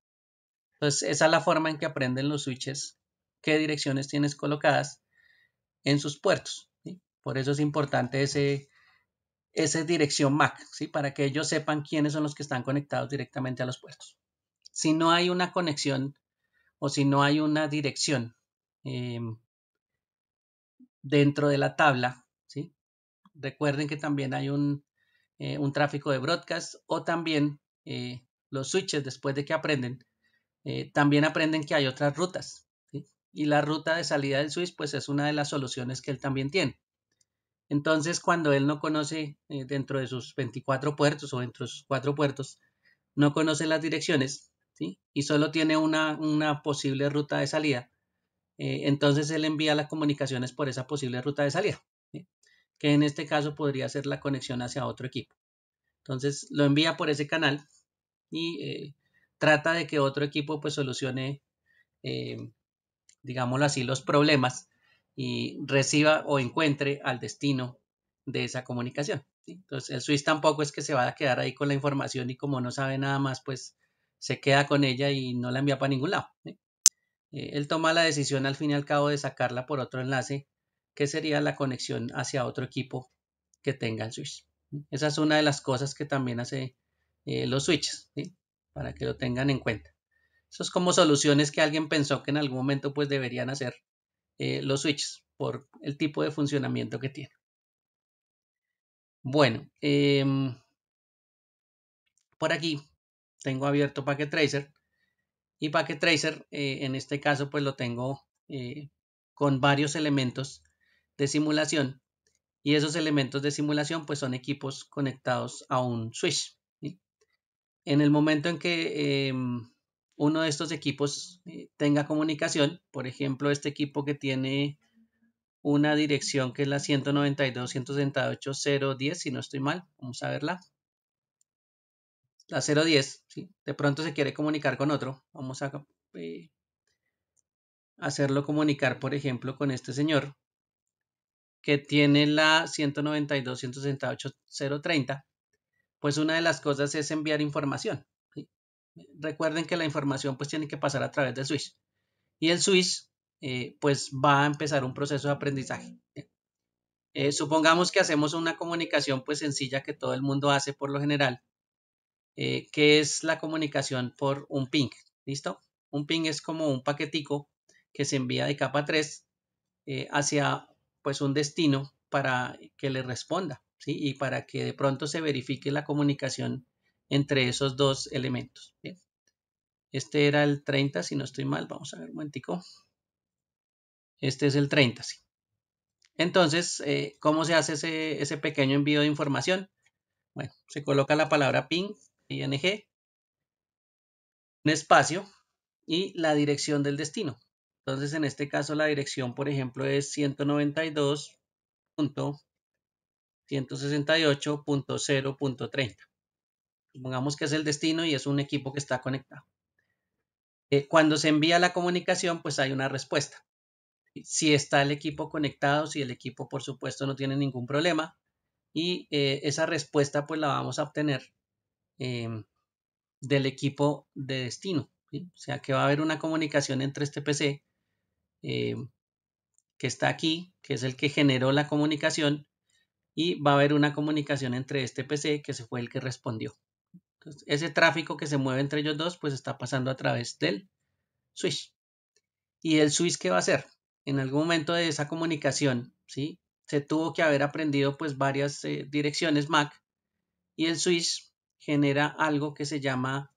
Entonces esa es la forma en que aprenden los switches qué direcciones tienes colocadas en sus puertos, ¿sí? Por eso es importante esa dirección MAC, ¿sí? Para que ellos sepan quiénes son los que están conectados directamente a los puertos. Si no hay una conexión o si no hay una dirección dentro de la tabla, ¿sí? Recuerden que también hay un tráfico de broadcast o también los switches después de que aprenden, también aprenden que hay otras rutas, ¿sí? Y la ruta de salida del switch pues es una de las soluciones que él también tiene. Entonces cuando él no conoce dentro de sus 24 puertos o dentro de sus 4 puertos, no conoce las direcciones, ¿sí? Y solo tiene una posible ruta de salida, entonces él envía las comunicaciones por esa posible ruta de salida, ¿sí? Que en este caso podría ser la conexión hacia otro equipo. Entonces lo envía por ese canal y trata de que otro equipo pues solucione, digámoslo así, los problemas y reciba o encuentre al destino de esa comunicación, ¿sí? Entonces el switch tampoco es que se va a quedar ahí con la información y como no sabe nada más pues se queda con ella y no la envía para ningún lado, ¿sí? Él toma la decisión al fin y al cabo de sacarla por otro enlace que sería la conexión hacia otro equipo que tenga el switch. Esa es una de las cosas que también hace los switches, ¿sí? Para que lo tengan en cuenta. Eso es como soluciones que alguien pensó que en algún momento pues deberían hacer los switches por el tipo de funcionamiento que tiene. Bueno, por aquí tengo abierto Packet Tracer y Packet Tracer en este caso pues lo tengo con varios elementos de simulación y esos elementos de simulación pues son equipos conectados a un switch, ¿sí? En el momento en que uno de estos equipos tenga comunicación, por ejemplo este equipo que tiene una dirección que es la 192.168.0.10, si no estoy mal, vamos a verla. La 0.10, ¿sí? De pronto se quiere comunicar con otro, vamos a hacerlo comunicar, por ejemplo, con este señor que tiene la 192.168.0.30, pues una de las cosas es enviar información, ¿sí? Recuerden que la información pues tiene que pasar a través del switch y el switch pues va a empezar un proceso de aprendizaje. Supongamos que hacemos una comunicación pues sencilla que todo el mundo hace por lo general, que es la comunicación por un ping, ¿listo? Un ping es como un paquetico que se envía de capa 3 hacia pues un destino para que le responda, ¿sí? Y para que de pronto se verifique la comunicación entre esos dos elementos. ¿Bien? Este era el 30, si no estoy mal, vamos a ver un momentico. Este es el 30, sí. Entonces, ¿cómo se hace ese pequeño envío de información? Bueno, se coloca la palabra ping, ing, un espacio y la dirección del destino. Entonces, en este caso, la dirección, por ejemplo, es 192.168.0.30. Supongamos que es el destino y es un equipo que está conectado. Cuando se envía la comunicación, pues hay una respuesta. Si está el equipo conectado, si el equipo, por supuesto, no tiene ningún problema, y esa respuesta, pues la vamos a obtener del equipo de destino, ¿sí? O sea que va a haber una comunicación entre este PC que está aquí, que es el que generó la comunicación, y va a haber una comunicación entre este PC que se fue el que respondió. Entonces, ese tráfico que se mueve entre ellos dos, pues está pasando a través del switch. ¿Y el switch qué va a hacer? En algún momento de esa comunicación, ¿sí? Se tuvo que haber aprendido pues varias direcciones MAC y el switch genera algo que se llama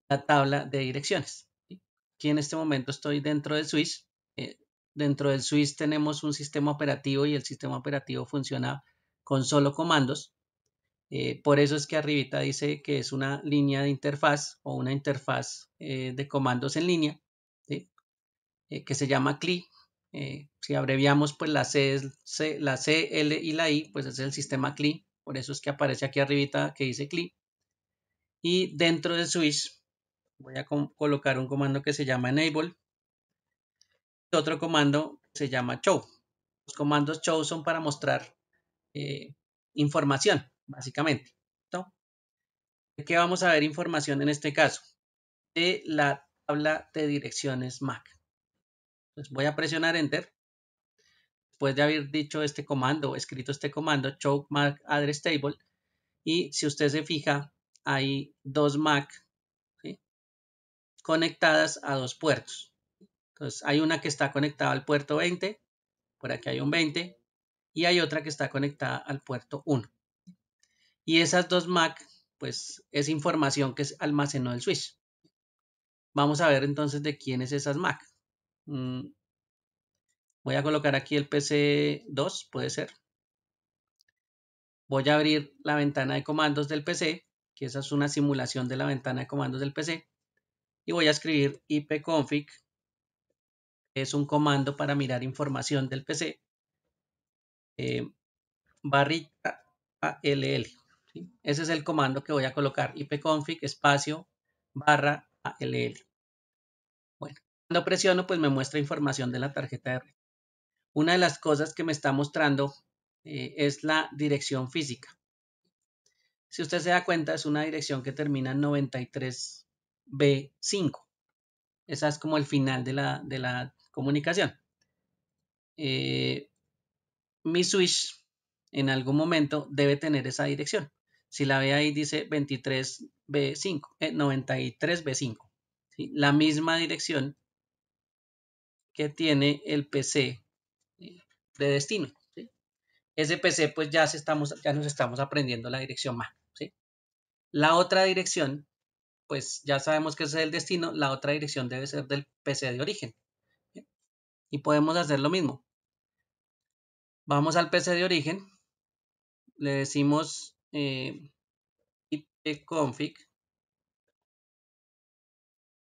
la tabla de direcciones, ¿sí? Aquí en este momento estoy dentro del switch. Dentro del switch tenemos un sistema operativo y el sistema operativo funciona con solo comandos. Por eso es que arribita dice que es una línea de interfaz o una interfaz de comandos en línea, ¿sí? que se llama CLI. Si abreviamos pues la C, L y la I, pues es el sistema CLI. Por eso es que aparece aquí arribita que dice CLI. Y dentro del switch voy a colocar un comando que se llama enable. Y otro comando se llama show. Los comandos show son para mostrar información, básicamente. ¿No? ¿De qué vamos a ver información en este caso? De la tabla de direcciones MAC. Entonces voy a presionar Enter. Después de haber dicho este comando, escrito este comando, show MAC address table. Y si usted se fija, hay dos MAC, ¿sí?, conectadas a dos puertos. Entonces hay una que está conectada al puerto 20. Por aquí hay un 20. Y hay otra que está conectada al puerto 1. Y esas dos MAC, pues es información que almacenó el switch. Vamos a ver entonces de quién es esas MAC. Voy a colocar aquí el PC2, puede ser. Voy a abrir la ventana de comandos del PC, que esa es una simulación de la ventana de comandos del PC. Y voy a escribir ipconfig, que es un comando para mirar información del PC. Barrita ALL. ¿Sí? Ese es el comando que voy a colocar, ipconfig espacio barra ALL. Bueno, cuando presiono pues me muestra información de la tarjeta de red. Una de las cosas que me está mostrando es la dirección física. Si usted se da cuenta, es una dirección que termina en 93B5. Esa es como el final de la comunicación. Mi switch en algún momento debe tener esa dirección. Si la ve ahí dice 93B5, 93B5. ¿Sí? La misma dirección que tiene el PC de destino. ¿Sí? Ese PC pues ya nos estamos aprendiendo la dirección MAC. ¿Sí? La otra dirección, pues ya sabemos que ese es el destino, la otra dirección debe ser del PC de origen. ¿Sí? Y podemos hacer lo mismo. Vamos al PC de origen, le decimos ipconfig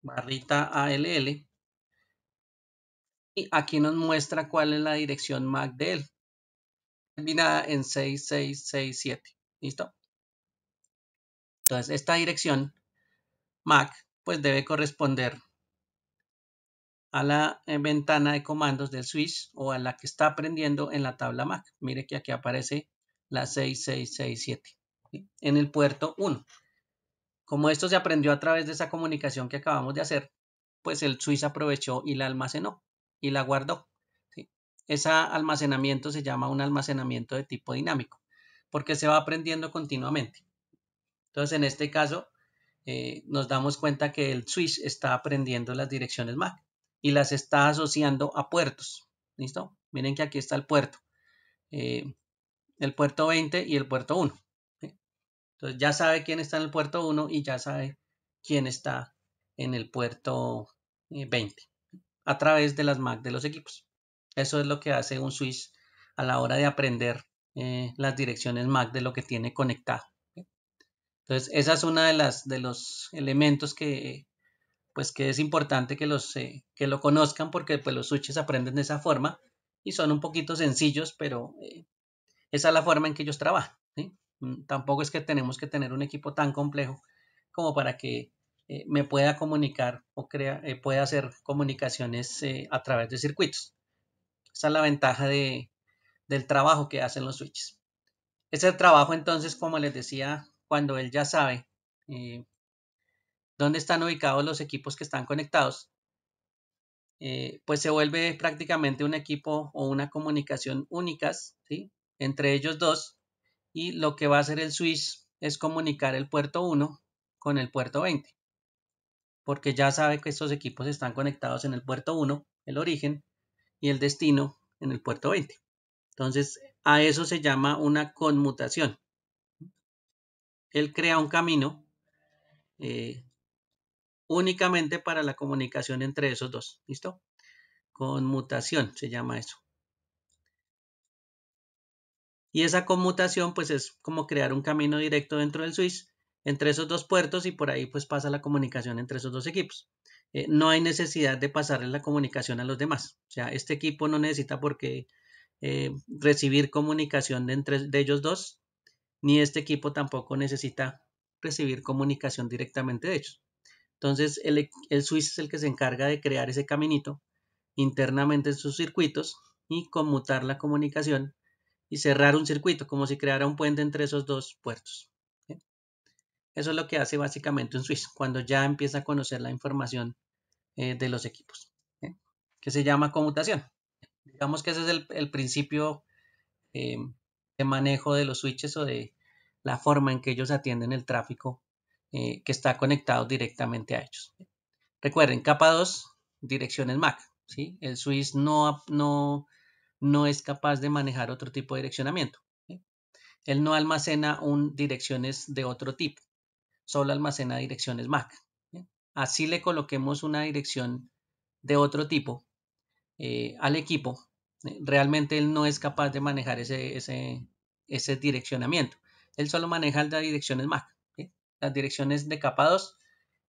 barrita ALL y aquí nos muestra cuál es la dirección MAC de él, terminada en 6667. ¿Listo? Entonces esta dirección MAC pues debe corresponder a la ventana de comandos del switch o a la que está aprendiendo en la tabla MAC. Mire que aquí aparece la 6667, ¿sí?, en el puerto 1. Como esto se aprendió a través de esa comunicación que acabamos de hacer, pues el switch aprovechó y la almacenó y la guardó. ¿Sí? Ese almacenamiento se llama un almacenamiento de tipo dinámico, porque se va aprendiendo continuamente. Entonces, en este caso, nos damos cuenta que el switch está aprendiendo las direcciones MAC y las está asociando a puertos. ¿Listo? Miren que aquí está el puerto 20 y el puerto 1. ¿Sí? Entonces ya sabe quién está en el puerto 1 y ya sabe quién está en el puerto 20 a través de las MAC de los equipos. Eso es lo que hace un switch a la hora de aprender las direcciones MAC de lo que tiene conectado. Entonces esa es una de los elementos que es importante que lo conozcan, porque pues los switches aprenden de esa forma y son un poquito sencillos, pero esa es la forma en que ellos trabajan. ¿Sí? Tampoco es que tenemos que tener un equipo tan complejo como para que me pueda comunicar o pueda hacer comunicaciones a través de circuitos. Esa es la ventaja del trabajo que hacen los switches. Ese trabajo, entonces, como les decía, cuando él ya sabe dónde están ubicados los equipos que están conectados, pues se vuelve prácticamente un equipo o una comunicación únicas, ¿sí?, entre ellos dos, y lo que va a hacer el switch es comunicar el puerto 1 con el puerto 20, porque ya sabe que estos equipos están conectados en el puerto 1, el origen, y el destino en el puerto 20. Entonces, a eso se llama una conmutación. Él crea un camino únicamente para la comunicación entre esos dos. ¿Listo? Conmutación se llama eso. Y esa conmutación pues es como crear un camino directo dentro del switch entre esos dos puertos y por ahí pues pasa la comunicación entre esos dos equipos. no hay necesidad de pasarle la comunicación a los demás. O sea, este equipo no necesita por qué recibir comunicación de ellos dos, ni este equipo tampoco necesita recibir comunicación directamente de ellos. Entonces, el switch es el que se encarga de crear ese caminito internamente en sus circuitos y conmutar la comunicación y cerrar un circuito, como si creara un puente entre esos dos puertos. ¿Sí? Eso es lo que hace básicamente un switch, cuando ya empieza a conocer la información de los equipos, ¿sí? Que se llama conmutación. Digamos que ese es el principio de manejo de los switches o de la forma en que ellos atienden el tráfico que está conectado directamente a ellos. Recuerden, capa 2, direcciones MAC. ¿Sí? El switch no es capaz de manejar otro tipo de direccionamiento. ¿Sí? Él no almacena direcciones de otro tipo, solo almacena direcciones MAC. ¿Sí? Así le coloquemos una dirección de otro tipo al equipo, realmente él no es capaz de manejar ese direccionamiento. Él solo maneja las direcciones MAC, ¿sí? Las direcciones de capa 2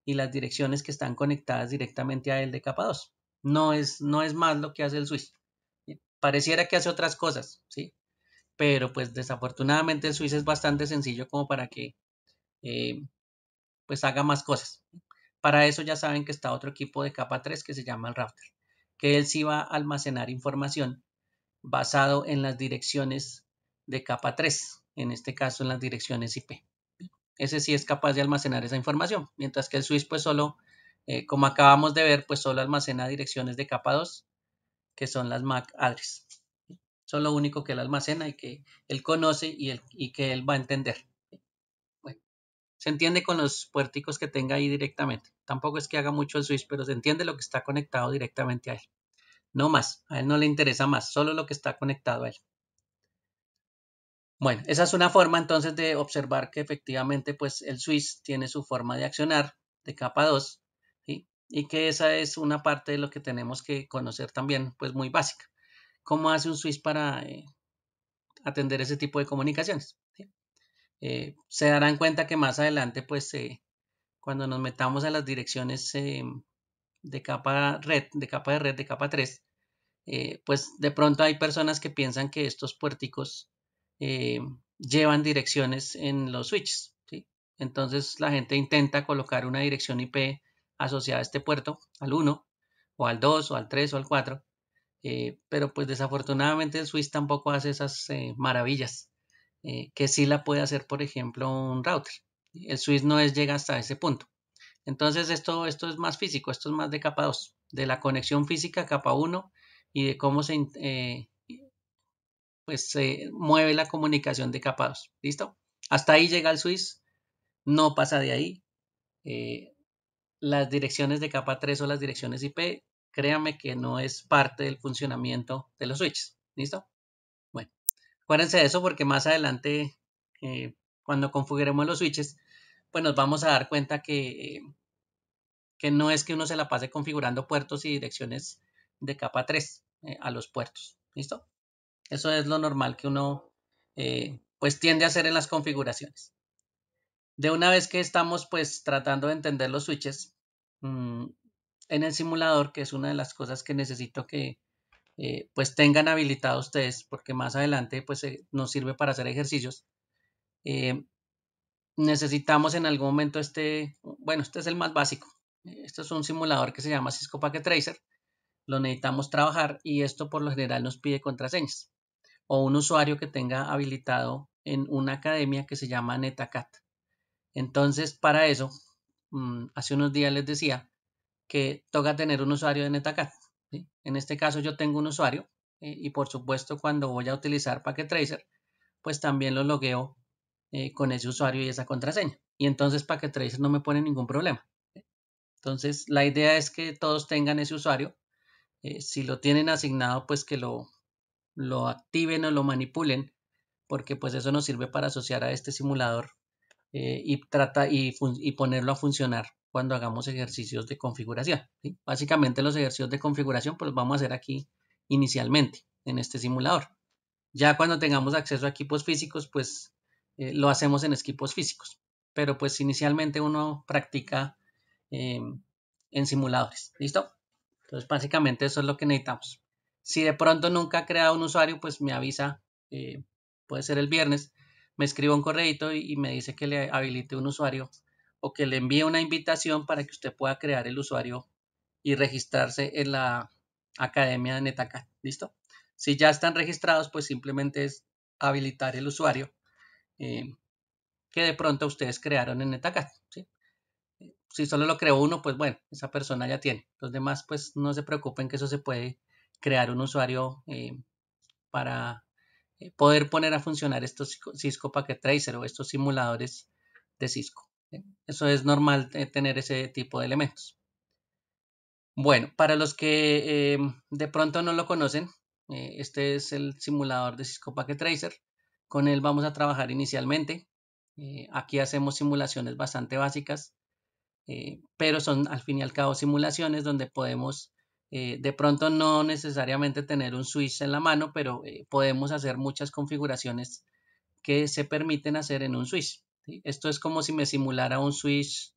y las direcciones que están conectadas directamente a él de capa 2. No es más lo que hace el switch. ¿Sí? Pareciera que hace otras cosas, ¿sí? Pero pues desafortunadamente el switch es bastante sencillo como para que pues haga más cosas. Para eso ya saben que está otro equipo de capa 3 que se llama el router, que él sí va a almacenar información basado en las direcciones de capa 3, en este caso en las direcciones IP. Ese sí es capaz de almacenar esa información, mientras que el switch pues solo, como acabamos de ver, pues solo almacena direcciones de capa 2, que son las MAC address. Eso es lo único que él almacena y que él conoce y que él va a entender. Bueno, se entiende con los puerticos que tenga ahí directamente. Tampoco es que haga mucho el switch, pero se entiende lo que está conectado directamente a él. No más, a él no le interesa más, solo lo que está conectado a él. Bueno, esa es una forma entonces de observar que efectivamente pues el switch tiene su forma de accionar de capa 2, ¿sí? Y que esa es una parte de lo que tenemos que conocer también, pues muy básica. ¿Cómo hace un switch para atender ese tipo de comunicaciones? ¿Sí? Se darán cuenta que más adelante pues cuando nos metamos a las direcciones de capa de red de capa 3, pues de pronto hay personas que piensan que estos puerticos llevan direcciones en los switches, ¿sí? Entonces la gente intenta colocar una dirección IP asociada a este puerto, al 1, o al 2, o al 3, o al 4, pero pues desafortunadamente el switch tampoco hace esas maravillas, que sí la puede hacer, por ejemplo, un router. El switch no llega hasta ese punto. Entonces esto es más físico, esto es más de capa 2, de la conexión física capa 1 y de cómo se mueve la comunicación de capa 2. ¿Listo? Hasta ahí llega el switch, no pasa de ahí. Las direcciones de capa 3 o las direcciones IP, créanme que no es parte del funcionamiento de los switches. ¿Listo? Bueno, acuérdense de eso porque más adelante, cuando configuremos los switches, pues nos vamos a dar cuenta que no es que uno se la pase configurando puertos y direcciones de capa 3 a los puertos. ¿Listo? Eso es lo normal que uno pues tiende a hacer en las configuraciones. De una vez que estamos pues tratando de entender los switches en el simulador, que es una de las cosas que necesito que pues tengan habilitado ustedes, porque más adelante pues nos sirve para hacer ejercicios. Necesitamos en algún momento este es el más básico. Esto es un simulador que se llama Cisco Packet Tracer. Lo necesitamos trabajar y esto por lo general nos pide contraseñas o un usuario que tenga habilitado en una academia que se llama NetAcat. Entonces, para eso, hace unos días les decía que toca tener un usuario de NetAcat, ¿sí? En este caso yo tengo un usuario y por supuesto cuando voy a utilizar Packet Tracer, pues también lo logueo con ese usuario y esa contraseña. Y entonces Packet Tracer no me pone ningún problema. Entonces, la idea es que todos tengan ese usuario. Si lo tienen asignado, pues que lo activen o lo manipulen, porque pues eso nos sirve para asociar a este simulador y ponerlo a funcionar cuando hagamos ejercicios de configuración, ¿sí? Básicamente los ejercicios de configuración pues los vamos a hacer aquí inicialmente en este simulador. Ya cuando tengamos acceso a equipos físicos pues lo hacemos en equipos físicos, pero pues inicialmente uno practica en simuladores. ¿Listo? Entonces, básicamente eso es lo que necesitamos. Si de pronto nunca ha creado un usuario, pues me avisa, puede ser el viernes, me escribe un correíto y me dice que le habilite un usuario o que le envíe una invitación para que usted pueda crear el usuario y registrarse en la academia de NetAcad. ¿Listo? Si ya están registrados, pues simplemente es habilitar el usuario que de pronto ustedes crearon en NetAcad. ¿Sí? Si solo lo creó uno, pues bueno, esa persona ya tiene. Los demás, pues no se preocupen que eso se puede crear un usuario para poder poner a funcionar estos Cisco Packet Tracer o estos simuladores de Cisco. Eso es normal tener ese tipo de elementos. Bueno, para los que de pronto no lo conocen, este es el simulador de Cisco Packet Tracer. Con él vamos a trabajar inicialmente. Aquí hacemos simulaciones bastante básicas, pero son al fin y al cabo simulaciones donde podemos de pronto no necesariamente tener un switch en la mano, pero podemos hacer muchas configuraciones que se permiten hacer en un switch. ¿Sí? Esto es como si me simulara un switch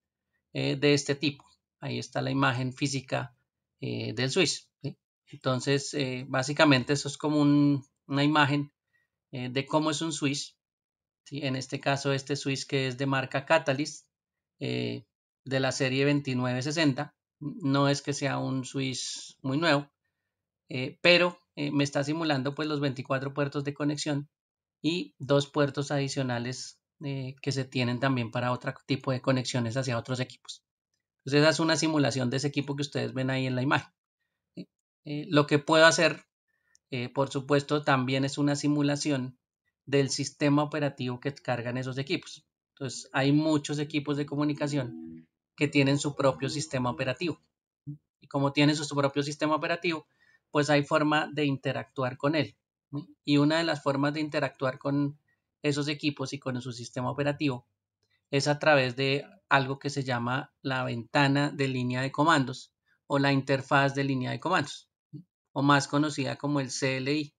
de este tipo. Ahí está la imagen física del switch. ¿Sí? Entonces, básicamente eso es como una imagen de cómo es un switch. ¿Sí? En este caso, este switch que es de marca Catalyst, de la serie 2960. No es que sea un switch muy nuevo, pero me está simulando pues los 24 puertos de conexión y 2 puertos adicionales que se tienen también para otro tipo de conexiones hacia otros equipos. Entonces esa es una simulación de ese equipo que ustedes ven ahí en la imagen. Lo que puedo hacer, por supuesto, también es una simulación del sistema operativo que cargan esos equipos. Entonces hay muchos equipos de comunicación que tienen su propio sistema operativo. Y como tienen su propio sistema operativo, pues hay forma de interactuar con él. Y una de las formas de interactuar con esos equipos y con su sistema operativo es a través de algo que se llama la ventana de línea de comandos o la interfaz de línea de comandos, o más conocida como el CLI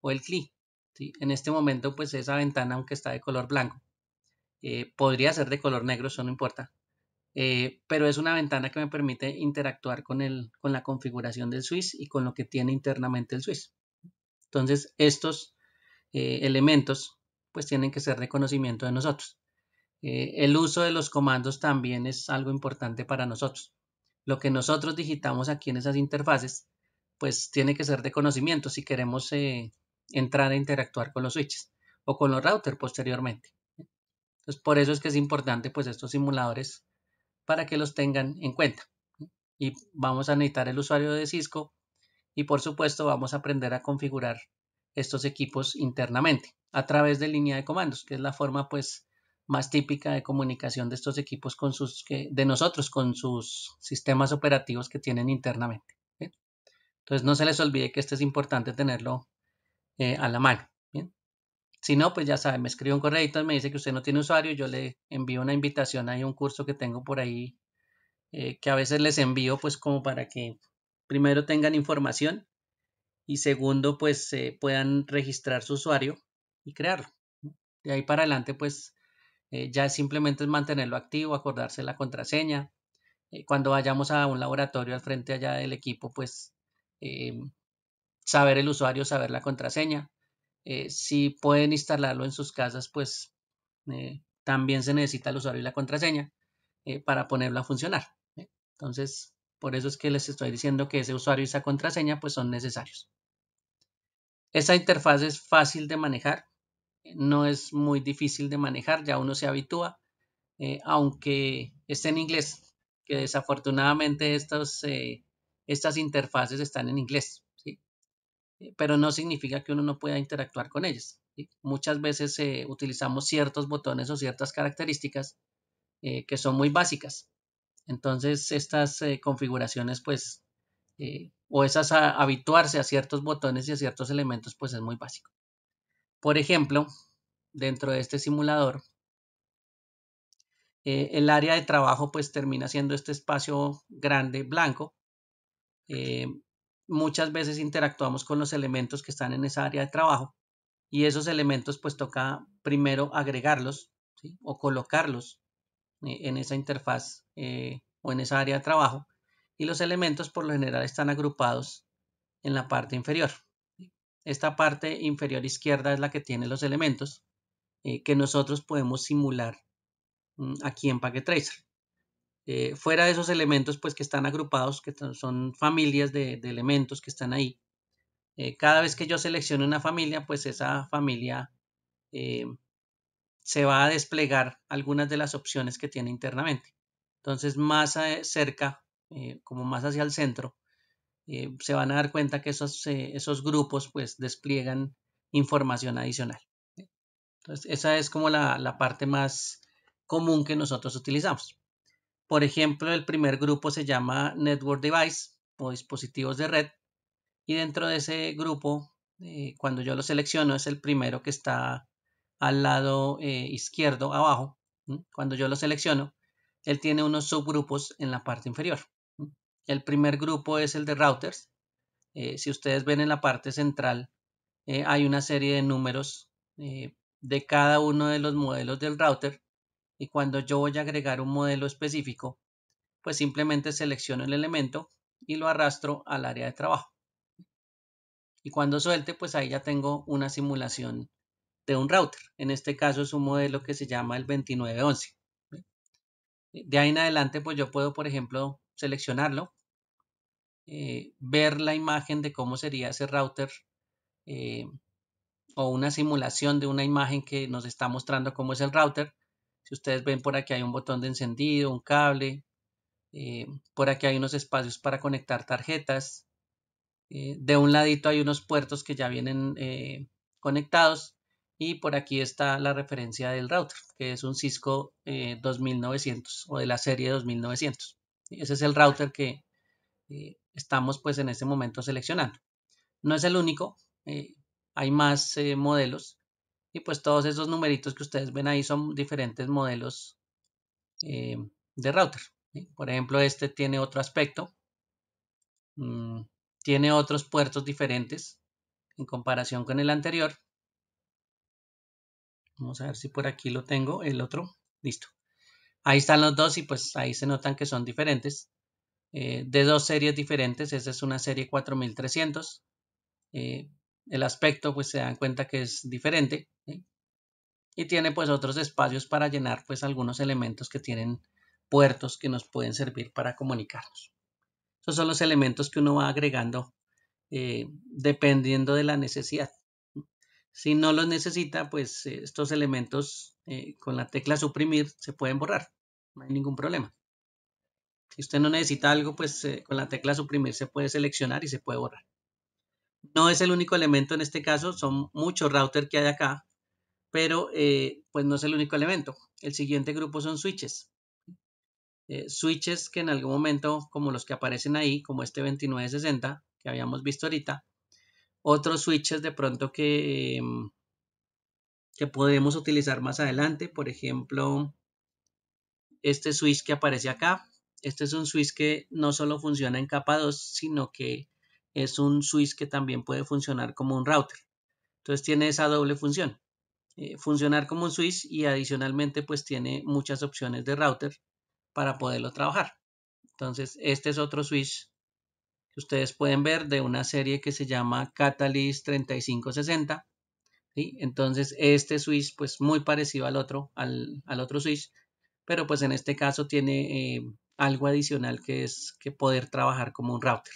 o el CLI. ¿Sí? En este momento, pues esa ventana, aunque está de color blanco, podría ser de color negro, eso no importa, pero es una ventana que me permite interactuar con la configuración del switch y con lo que tiene internamente el switch. Entonces, estos elementos pues tienen que ser de conocimiento de nosotros. El uso de los comandos también es algo importante para nosotros. Lo que nosotros digitamos aquí en esas interfaces, pues tiene que ser de conocimiento si queremos entrar a interactuar con los switches o con los routers posteriormente. Entonces, por eso es que es importante pues estos simuladores para que los tengan en cuenta. Y vamos a necesitar el usuario de Cisco y por supuesto vamos a aprender a configurar estos equipos internamente a través de línea de comandos, que es la forma pues más típica de comunicación de estos equipos con de nosotros con sus sistemas operativos que tienen internamente. ¿Bien? Entonces no se les olvide que esto es importante tenerlo a la mano. ¿Bien? Si no, pues ya saben, me escribe un correo y me dice que usted no tiene usuario, yo le envío una invitación a un curso que tengo por ahí que a veces les envío pues como para que primero tengan información y segundo pues puedan registrar su usuario y crearlo. De ahí para adelante pues ya simplemente es mantenerlo activo, acordarse la contraseña. Cuando vayamos a un laboratorio al frente allá del equipo pues saber el usuario, saber la contraseña. Si pueden instalarlo en sus casas pues también se necesita el usuario y la contraseña para ponerlo a funcionar. Entonces, por eso es que les estoy diciendo que ese usuario y esa contraseña pues son necesarios. Esa interfaz es fácil de manejar, no es muy difícil de manejar, ya uno se habitúa, aunque esté en inglés, que desafortunadamente estas interfaces están en inglés, ¿sí? Pero no significa que uno no pueda interactuar con ellas. ¿Sí? Muchas veces utilizamos ciertos botones o ciertas características que son muy básicas. Entonces, estas configuraciones, pues, o esas habituarse a ciertos botones y a ciertos elementos, pues es muy básico. Por ejemplo, dentro de este simulador, el área de trabajo, pues, termina siendo este espacio grande, blanco. Muchas veces interactuamos con los elementos que están en esa área de trabajo y esos elementos, pues, toca primero agregarlos, ¿sí? O colocarlos en esa interfaz o en esa área de trabajo y los elementos por lo general están agrupados en la parte inferior. Esta parte inferior izquierda es la que tiene los elementos que nosotros podemos simular aquí en Packet Tracer. Fuera de esos elementos pues que están agrupados, que son familias de elementos que están ahí, cada vez que yo seleccione una familia, pues esa familia se va a desplegar algunas de las opciones que tiene internamente. Entonces más cerca, como más hacia el centro, se van a dar cuenta que esos grupos pues despliegan información adicional. Entonces esa es como la parte más común que nosotros utilizamos. Por ejemplo, el primer grupo se llama Network Device o dispositivos de red, y dentro de ese grupo, cuando yo lo selecciono, es el primero que está al lado izquierdo abajo. Cuando yo lo selecciono, él tiene unos subgrupos en la parte inferior. El primer grupo es el de routers. Si ustedes ven en la parte central, hay una serie de números de cada uno de los modelos del router, y cuando yo voy a agregar un modelo específico, pues simplemente selecciono el elemento y lo arrastro al área de trabajo. Y cuando suelte, pues ahí ya tengo una simulación de un router. En este caso es un modelo que se llama el 2911. De ahí en adelante, pues yo puedo, por ejemplo, seleccionarlo, ver la imagen de cómo sería ese router, o una simulación de una imagen que nos está mostrando cómo es el router. Si ustedes ven, por aquí hay un botón de encendido, un cable, por aquí hay unos espacios para conectar tarjetas. De un ladito hay unos puertos que ya vienen conectados, y por aquí está la referencia del router, que es un Cisco 2900 o de la serie 2900. Ese es el router que estamos pues en este momento seleccionando. No es el único, hay más modelos, y pues todos esos numeritos que ustedes ven ahí son diferentes modelos de router. Por ejemplo, este tiene otro aspecto, tiene otros puertos diferentes en comparación con el anterior. Vamos a ver si por aquí lo tengo, el otro. Listo. Ahí están los dos, y pues ahí se notan que son diferentes. De dos series diferentes. Esa es una serie 4300. El aspecto pues se dan cuenta que es diferente. Y tiene pues otros espacios para llenar pues algunos elementos que tienen puertos que nos pueden servir para comunicarnos. Esos son los elementos que uno va agregando dependiendo de la necesidad. Si no los necesita, pues estos elementos con la tecla suprimir se pueden borrar. No hay ningún problema. Si usted no necesita algo, pues con la tecla suprimir se puede seleccionar y se puede borrar. No es el único elemento en este caso, son muchos routers que hay acá, pero pues no es el único elemento. El siguiente grupo son switches. Switches que en algún momento, como los que aparecen ahí, como este 2960 que habíamos visto ahorita, otros switches de pronto que podemos utilizar más adelante. Por ejemplo, este switch que aparece acá. Este es un switch que no solo funciona en capa 2, sino que es un switch que también puede funcionar como un router. Entonces tiene esa doble función. Funcionar como un switch, y adicionalmente pues tiene muchas opciones de router para poderlo trabajar. Entonces este es otro switch que ustedes pueden ver de una serie que se llama Catalyst 3560. ¿Sí? Entonces este switch pues muy parecido al otro switch, pero pues en este caso tiene algo adicional, que es que poder trabajar como un router.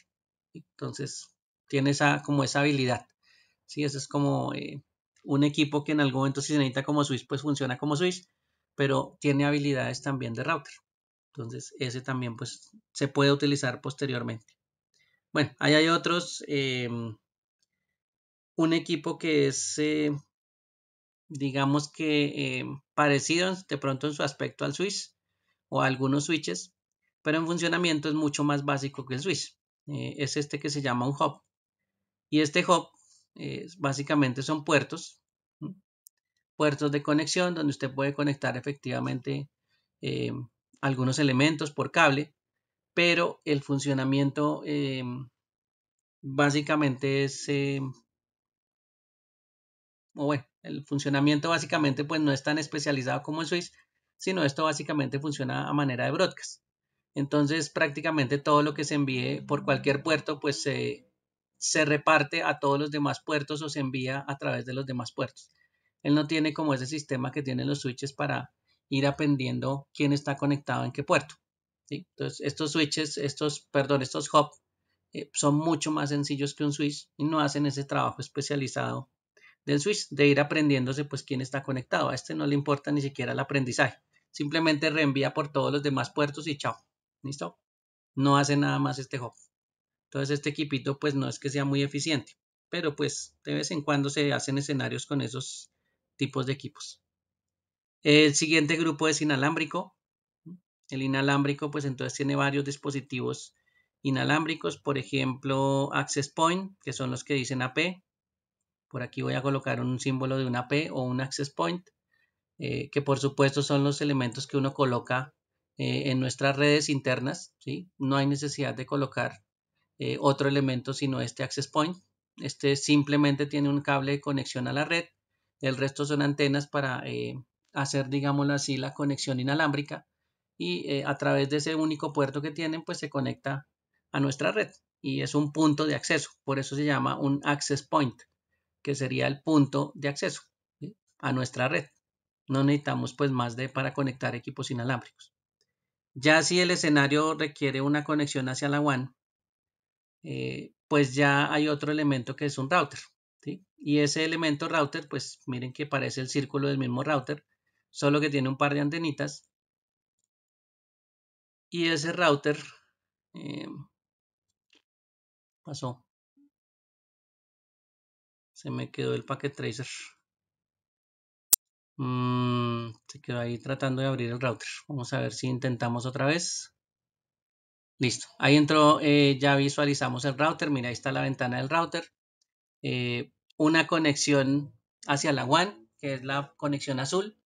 Entonces tiene como esa habilidad. ¿Sí? Eso es como un equipo que en algún momento, si se necesita como switch, pues funciona como switch, pero tiene habilidades también de router. Entonces ese también pues se puede utilizar posteriormente. Bueno, ahí hay otros. Un equipo que es digamos que parecido de pronto en su aspecto al switch o a algunos switches, pero en funcionamiento es mucho más básico que el switch. Es este que se llama un hub, y este hub básicamente son puertos, puertos de conexión donde usted puede conectar efectivamente algunos elementos por cable, pero el funcionamiento básicamente es o bueno, el funcionamiento básicamente pues no es tan especializado como el switch, sino esto básicamente funciona a manera de broadcast. Entonces prácticamente todo lo que se envíe por cualquier puerto pues se reparte a todos los demás puertos o se envía a través de los demás puertos. Él no tiene como ese sistema que tienen los switches para ir aprendiendo quién está conectado en qué puerto, ¿sí? Entonces estos switches, estos hubs son mucho más sencillos que un switch y no hacen ese trabajo especializado del switch de ir aprendiéndose pues quién está conectado. A este no le importa ni siquiera el aprendizaje, simplemente reenvía por todos los demás puertos y chao, ¿listo? No hace nada más este hub. Entonces este equipito pues no es que sea muy eficiente, pero pues de vez en cuando se hacen escenarios con esos tipos de equipos. El siguiente grupo es inalámbrico. El inalámbrico pues entonces tiene varios dispositivos inalámbricos, por ejemplo Access Point, que son los que dicen AP. Por aquí voy a colocar un símbolo de un AP o un Access Point, que por supuesto son los elementos que uno coloca en nuestras redes internas, ¿sí? No hay necesidad de colocar otro elemento sino este Access Point. Este simplemente tiene un cable de conexión a la red, el resto son antenas para hacer, digámoslo así, la conexión inalámbrica y a través de ese único puerto que tienen pues se conecta a nuestra red y es un punto de acceso, por eso se llama un Access Point, que sería el punto de acceso, ¿sí?, a nuestra red. No necesitamos pues más para conectar equipos inalámbricos. Ya si el escenario requiere una conexión hacia la WAN, pues ya hay otro elemento que es un router, ¿sí? Y ese elemento router, pues miren que parece el círculo del mismo router, solo que tiene un par de antenitas. Y ese router pasó. Se me quedó el packet tracer. Se quedó ahí tratando de abrir el router. Vamos a ver si intentamos otra vez. Listo. Ahí entró, ya visualizamos el router. Mira, ahí está la ventana del router. Una conexión hacia la WAN, que es la conexión azul.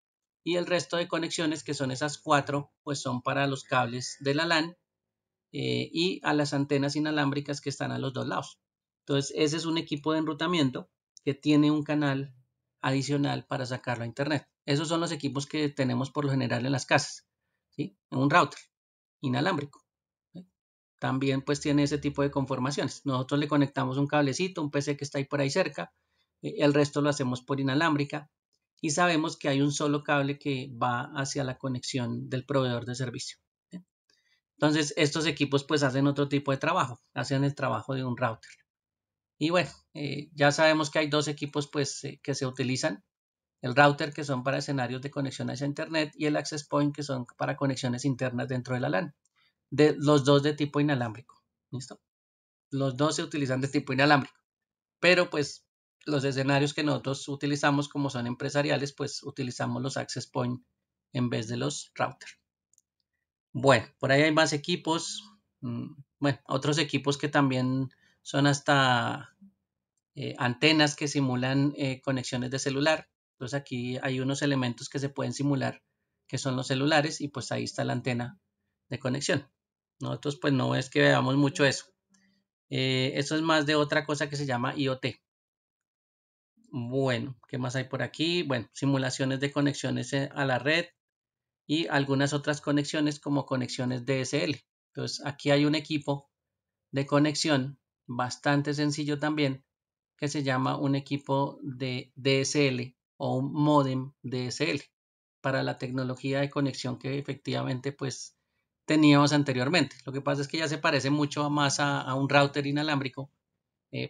Y el resto de conexiones, que son esas 4, pues son para los cables de la LAN y a las antenas inalámbricas que están a los dos lados. Entonces, ese es un equipo de enrutamiento que tiene un canal adicional para sacarlo a internet. Esos son los equipos que tenemos por lo general en las casas, ¿sí? Un router inalámbrico, ¿sí? También pues tiene ese tipo de conformaciones. Nosotros le conectamos un cablecito, un PC que está ahí por ahí cerca, el resto lo hacemos por inalámbrica y sabemos que hay un solo cable que va hacia la conexión del proveedor de servicio. Entonces, estos equipos pues hacen otro tipo de trabajo, hacen el trabajo de un router. Y bueno, ya sabemos que hay dos equipos pues que se utilizan. El router, que son para escenarios de conexión hacia internet, y el access point, que son para conexiones internas dentro de la LAN. Los dos de tipo inalámbrico. ¿Listo? Los dos se utilizan de tipo inalámbrico. Pero pues los escenarios que nosotros utilizamos como son empresariales, pues utilizamos los access point en vez de los routers. Bueno, por ahí hay más equipos. Bueno, otros equipos que también son hasta antenas que simulan conexiones de celular. Entonces aquí hay unos elementos que se pueden simular que son los celulares y pues ahí está la antena de conexión. Nosotros pues no es que veamos mucho eso. Eso es más de otra cosa que se llama IoT. Bueno, ¿qué más hay por aquí? Bueno, simulaciones de conexiones a la red y algunas otras conexiones como conexiones DSL. Entonces aquí hay un equipo de conexión bastante sencillo también que se llama un equipo de DSL o un modem DSL para la tecnología de conexión que efectivamente pues teníamos anteriormente. Lo que pasa es que ya se parece mucho más a un router inalámbrico,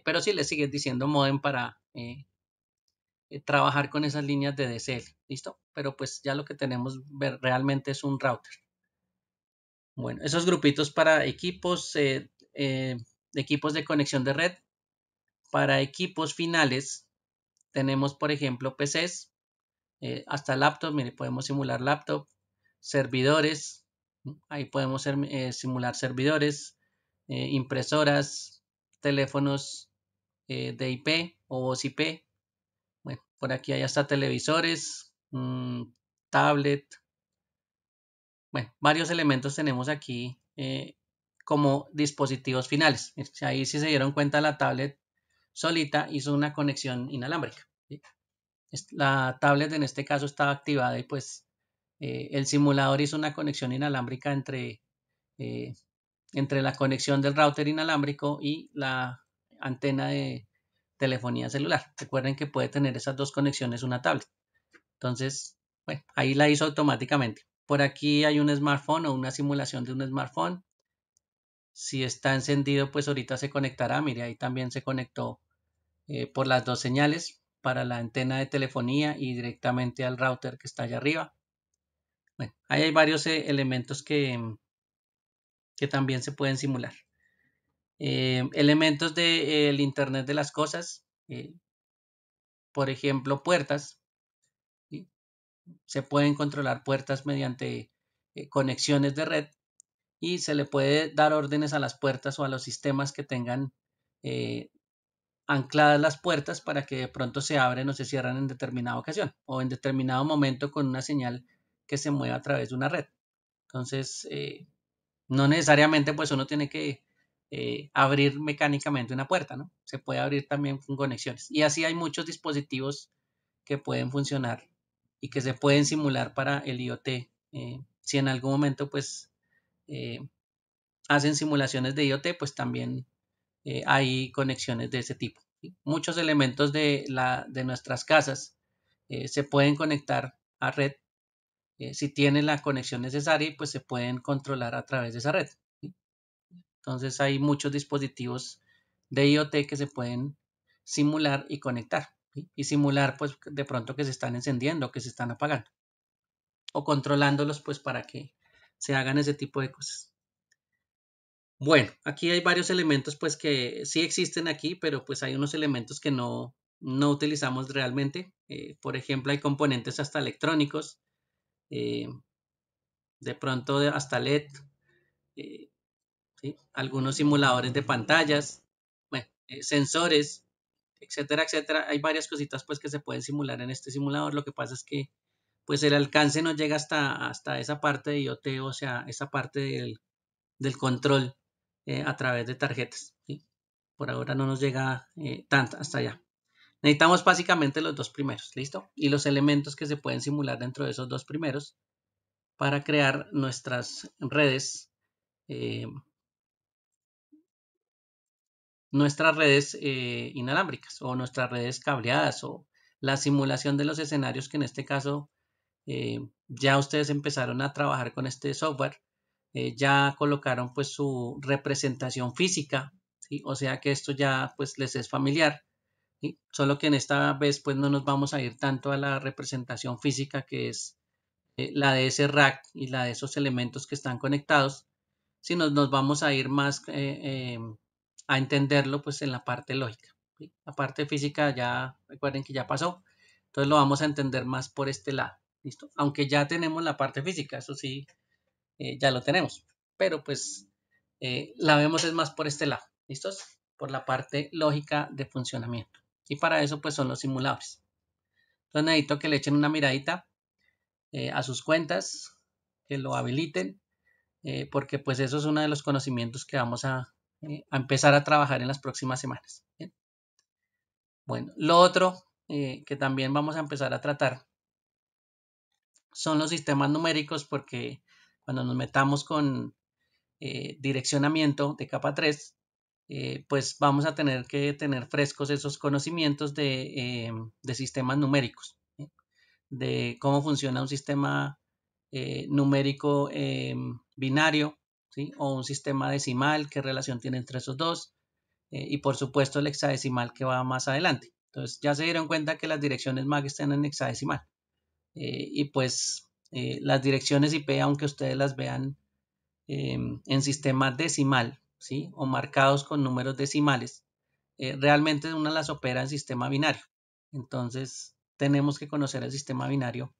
pero sí le sigues diciendo modem para trabajar con esas líneas de DSL, ¿listo? Pero pues ya lo que tenemos realmente es un router. Bueno, esos grupitos para equipos, equipos de conexión de red. Para equipos finales tenemos, por ejemplo, PCs, hasta laptops. Mire, podemos simular laptop, servidores, ahí podemos simular servidores, impresoras, teléfonos de IP o voz IP. Bueno, por aquí hay hasta televisores, tablet. Bueno, varios elementos tenemos aquí como dispositivos finales. Ahí si se dieron cuenta, la tablet solita hizo una conexión inalámbrica, ¿sí? La tablet en este caso estaba activada y pues el simulador hizo una conexión inalámbrica entre entre la conexión del router inalámbrico y la antena de telefonía celular. Recuerden que puede tener esas dos conexiones una tablet. Entonces, bueno, ahí la hizo automáticamente. Por aquí hay un smartphone o una simulación de un smartphone. Si está encendido, pues ahorita se conectará. Mire, ahí también se conectó por las dos señales para la antena de telefonía y directamente al router que está allá arriba. Bueno, ahí hay varios elementos que también se pueden simular. Elementos del Internet de las cosas, por ejemplo, puertas. ¿Sí? Se pueden controlar puertas mediante conexiones de red y se le puede dar órdenes a las puertas o a los sistemas que tengan ancladas las puertas para que de pronto se abren o se cierran en determinada ocasión o en determinado momento con una señal que se mueva a través de una red. Entonces, no necesariamente pues uno tiene que abrir mecánicamente una puerta, ¿no? Se puede abrir también con conexiones. Y así hay muchos dispositivos que pueden funcionar y que se pueden simular para el IoT. Si en algún momento pues hacen simulaciones de IoT, pues también hay conexiones de ese tipo. ¿Sí? Muchos elementos de nuestras casas se pueden conectar a red. Si tienen la conexión necesaria, pues se pueden controlar a través de esa red. ¿Sí? Entonces hay muchos dispositivos de IoT que se pueden simular y conectar. ¿Sí? Y simular pues de pronto que se están encendiendo, que se están apagando. O controlándolos pues para que se hagan ese tipo de cosas. Bueno, aquí hay varios elementos pues que sí existen aquí, pero pues hay unos elementos que no utilizamos realmente. Por ejemplo, hay componentes hasta electrónicos, de pronto hasta LED, ¿sí? Algunos simuladores de pantallas, bueno, sensores, etcétera, etcétera. Hay varias cositas pues que se pueden simular en este simulador. Lo que pasa es que pues el alcance no llega hasta esa parte de IoT, o sea, esa parte del control a través de tarjetas. ¿Sí? Por ahora no nos llega tanto hasta allá. Necesitamos básicamente los dos primeros, ¿listo? Y los elementos que se pueden simular dentro de esos dos primeros para crear nuestras redes inalámbricas o nuestras redes cableadas o la simulación de los escenarios que en este caso ya ustedes empezaron a trabajar con este software, ya colocaron pues su representación física, ¿sí? O sea que esto ya pues les es familiar, ¿sí? Solo que en esta vez pues no nos vamos a ir tanto a la representación física que es la de ese rack y la de esos elementos que están conectados, sino nos vamos a ir más a entenderlo pues en la parte lógica. ¿Sí? La parte física ya recuerden que ya pasó, entonces lo vamos a entender más por este lado. ¿Listo? Aunque ya tenemos la parte física, eso sí, ya lo tenemos, pero pues la vemos es más por este lado. ¿Listos? Por la parte lógica de funcionamiento. Y para eso pues son los simuladores. Entonces necesito que le echen una miradita a sus cuentas, que lo habiliten, porque pues eso es uno de los conocimientos que vamos a empezar a trabajar en las próximas semanas. ¿Bien? Bueno, lo otro que también vamos a empezar a tratar son los sistemas numéricos, porque cuando nos metamos con direccionamiento de capa 3, pues vamos a tener que tener frescos esos conocimientos de sistemas numéricos, ¿sí? De cómo funciona un sistema numérico binario, ¿sí? O un sistema decimal, qué relación tiene entre esos dos, y por supuesto el hexadecimal que va más adelante. Entonces ya se dieron cuenta que las direcciones MAC están en hexadecimal, y pues las direcciones IP, aunque ustedes las vean en sistema decimal, ¿sí? O marcados con números decimales, realmente uno las opera en sistema binario. Entonces tenemos que conocer el sistema binario,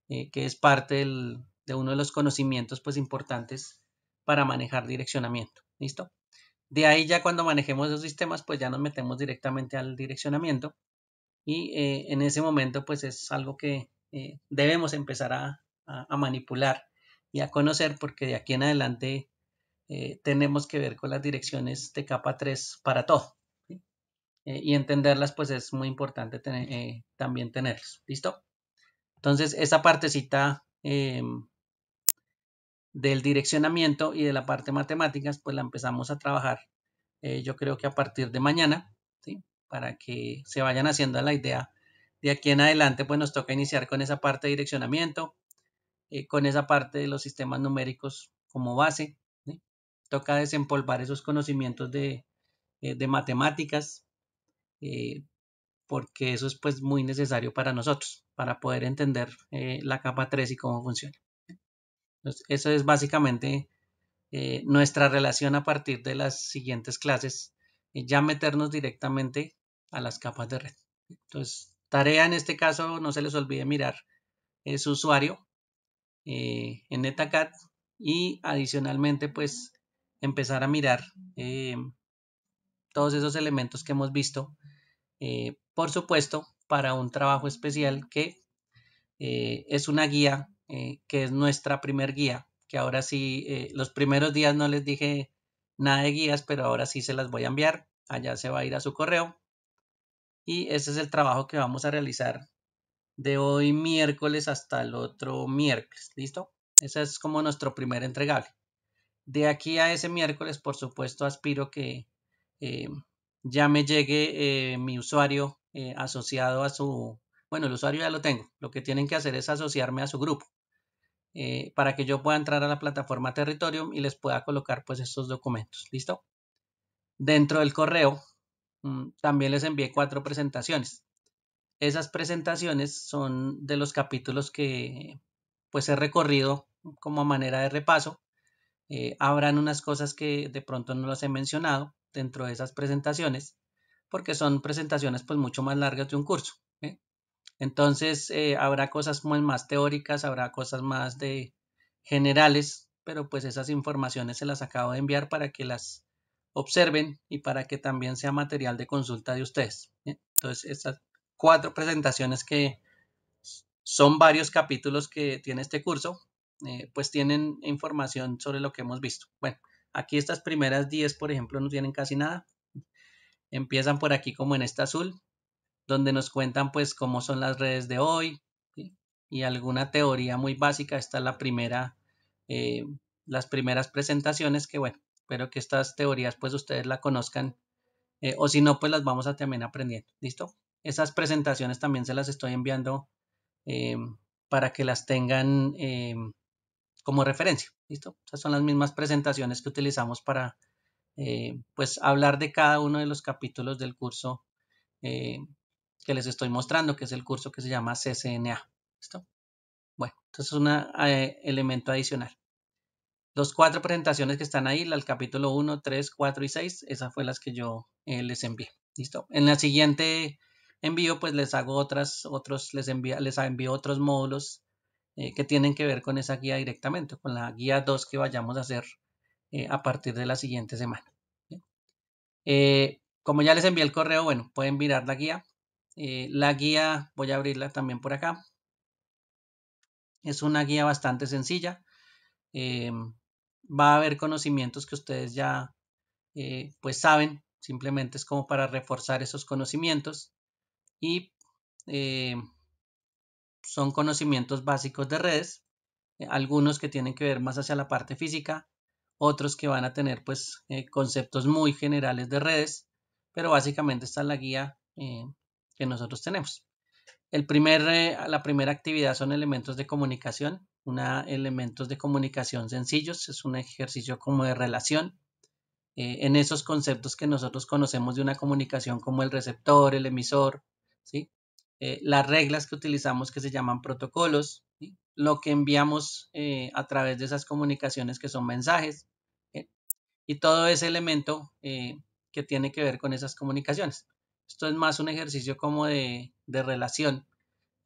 que es parte de uno de los conocimientos pues importantes para manejar direccionamiento. ¿Listo? De ahí ya cuando manejemos esos sistemas pues ya nos metemos directamente al direccionamiento y en ese momento pues es algo que debemos empezar a manipular y a conocer, porque de aquí en adelante tenemos que ver con las direcciones de capa 3 para todo, ¿sí? Y entenderlas pues es muy importante también tenerlas. ¿Listo? Entonces esa partecita del direccionamiento y de la parte matemáticas, pues la empezamos a trabajar, yo creo que a partir de mañana, ¿sí? Para que se vayan haciendo la idea. De aquí en adelante, pues nos toca iniciar con esa parte de direccionamiento, con esa parte de los sistemas numéricos como base, ¿sí? Toca desempolvar esos conocimientos de matemáticas, porque eso es pues muy necesario para nosotros, para poder entender la capa 3 y cómo funciona. Entonces, eso es básicamente nuestra relación a partir de las siguientes clases, ya meternos directamente a las capas de red. Entonces, tarea en este caso, no se les olvide mirar su usuario en NetACAD y adicionalmente pues empezar a mirar todos esos elementos que hemos visto, por supuesto para un trabajo especial que es una guía que es nuestra primer guía, que ahora sí, los primeros días no les dije nada de guías, pero ahora sí se las voy a enviar, allá se va a ir a su correo y ese es el trabajo que vamos a realizar de hoy miércoles hasta el otro miércoles, ¿listo? Ese es como nuestro primer entregable. De aquí a ese miércoles, por supuesto, aspiro que ya me llegue mi usuario asociado a su... Bueno, el usuario ya lo tengo. Lo que tienen que hacer es asociarme a su grupo para que yo pueda entrar a la plataforma Territorium y les pueda colocar pues estos documentos. ¿Listo? Dentro del correo también les envié 4 presentaciones. Esas presentaciones son de los capítulos que pues he recorrido como manera de repaso. Habrán unas cosas que de pronto no las he mencionado dentro de esas presentaciones porque son presentaciones pues mucho más largas de un curso. Entonces habrá cosas más teóricas, habrá cosas más de generales, pero pues esas informaciones se las acabo de enviar para que las observen y para que también sea material de consulta de ustedes. Entonces estas 4 presentaciones que son varios capítulos que tiene este curso, pues tienen información sobre lo que hemos visto. Bueno, aquí estas primeras 10, por ejemplo, no tienen casi nada. Empiezan por aquí como en esta azul, donde nos cuentan pues cómo son las redes de hoy, ¿sí? Y alguna teoría muy básica. Esta es la primera, las primeras presentaciones que bueno, espero que estas teorías pues ustedes la conozcan o si no pues las vamos a también aprendiendo. ¿Listo? Esas presentaciones también se las estoy enviando para que las tengan como referencia. ¿Listo? Esas son las mismas presentaciones que utilizamos para pues hablar de cada uno de los capítulos del curso que les estoy mostrando, que es el curso que se llama CCNA. ¿Listo? Bueno, entonces es un elemento adicional. Los 4 presentaciones que están ahí, el capítulo 1, 3, 4 y 6, esas fue las que yo les envié. ¿Listo? En la siguiente envío, pues les hago les envío otros módulos que tienen que ver con esa guía directamente, con la guía 2 que vayamos a hacer a partir de la siguiente semana. Como ya les envié el correo, bueno, pueden mirar la guía. La guía, voy a abrirla también por acá. Es una guía bastante sencilla. Va a haber conocimientos que ustedes ya pues saben. Simplemente es como para reforzar esos conocimientos. Y son conocimientos básicos de redes. Algunos que tienen que ver más hacia la parte física. Otros que van a tener pues conceptos muy generales de redes. Pero básicamente esta es la guía que nosotros tenemos. La primera actividad son elementos de comunicación, elementos de comunicación sencillos, es un ejercicio como de relación. En esos conceptos que nosotros conocemos de una comunicación como el receptor, el emisor, ¿sí? Las reglas que utilizamos que se llaman protocolos, ¿sí? Lo que enviamos a través de esas comunicaciones que son mensajes, ¿sí? Y todo ese elemento que tiene que ver con esas comunicaciones. Esto es más un ejercicio como de relación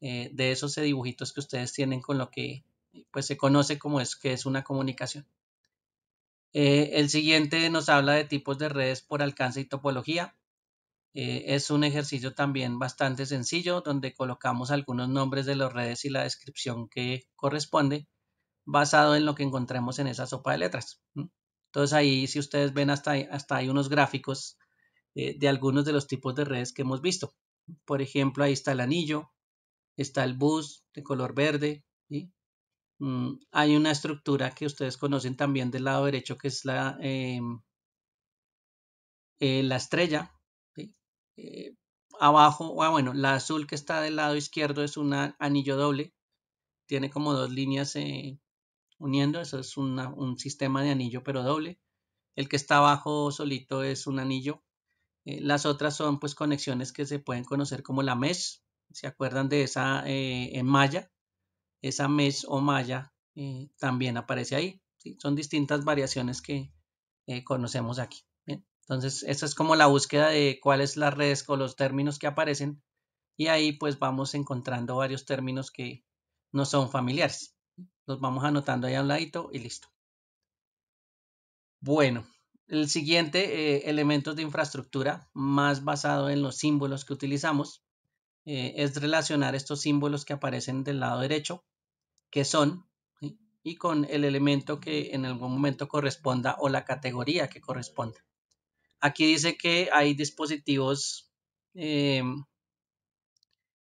de esos dibujitos que ustedes tienen con lo que pues se conoce como que es una comunicación. El siguiente nos habla de tipos de redes por alcance y topología. Es un ejercicio también bastante sencillo donde colocamos algunos nombres de las redes y la descripción que corresponde basado en lo que encontremos en esa sopa de letras. Entonces ahí si ustedes ven hasta hay unos gráficos de algunos de los tipos de redes que hemos visto. Por ejemplo, ahí está el anillo, está el bus de color verde, ¿sí? hay una estructura que ustedes conocen también del lado derecho, que es la estrella, ¿sí? Abajo, bueno, la azul que está del lado izquierdo es un anillo doble, tiene como dos líneas uniendo, eso es un sistema de anillo pero doble. El que está abajo solito es un anillo. Las otras son pues conexiones que se pueden conocer como la mesh. ¿Se acuerdan de esa malla? Esa mesh o malla también aparece ahí, ¿sí? Son distintas variaciones que conocemos aquí. ¿Bien? Entonces, esa es como la búsqueda de cuáles las redes o los términos que aparecen, y ahí pues vamos encontrando varios términos que no son familiares. Los vamos anotando ahí a un ladito y listo. Bueno, el siguiente, elementos de infraestructura, más basado en los símbolos que utilizamos, es relacionar estos símbolos que aparecen del lado derecho, que son, ¿sí? Y con el elemento que en algún momento corresponda o la categoría que corresponda. Aquí dice que hay dispositivos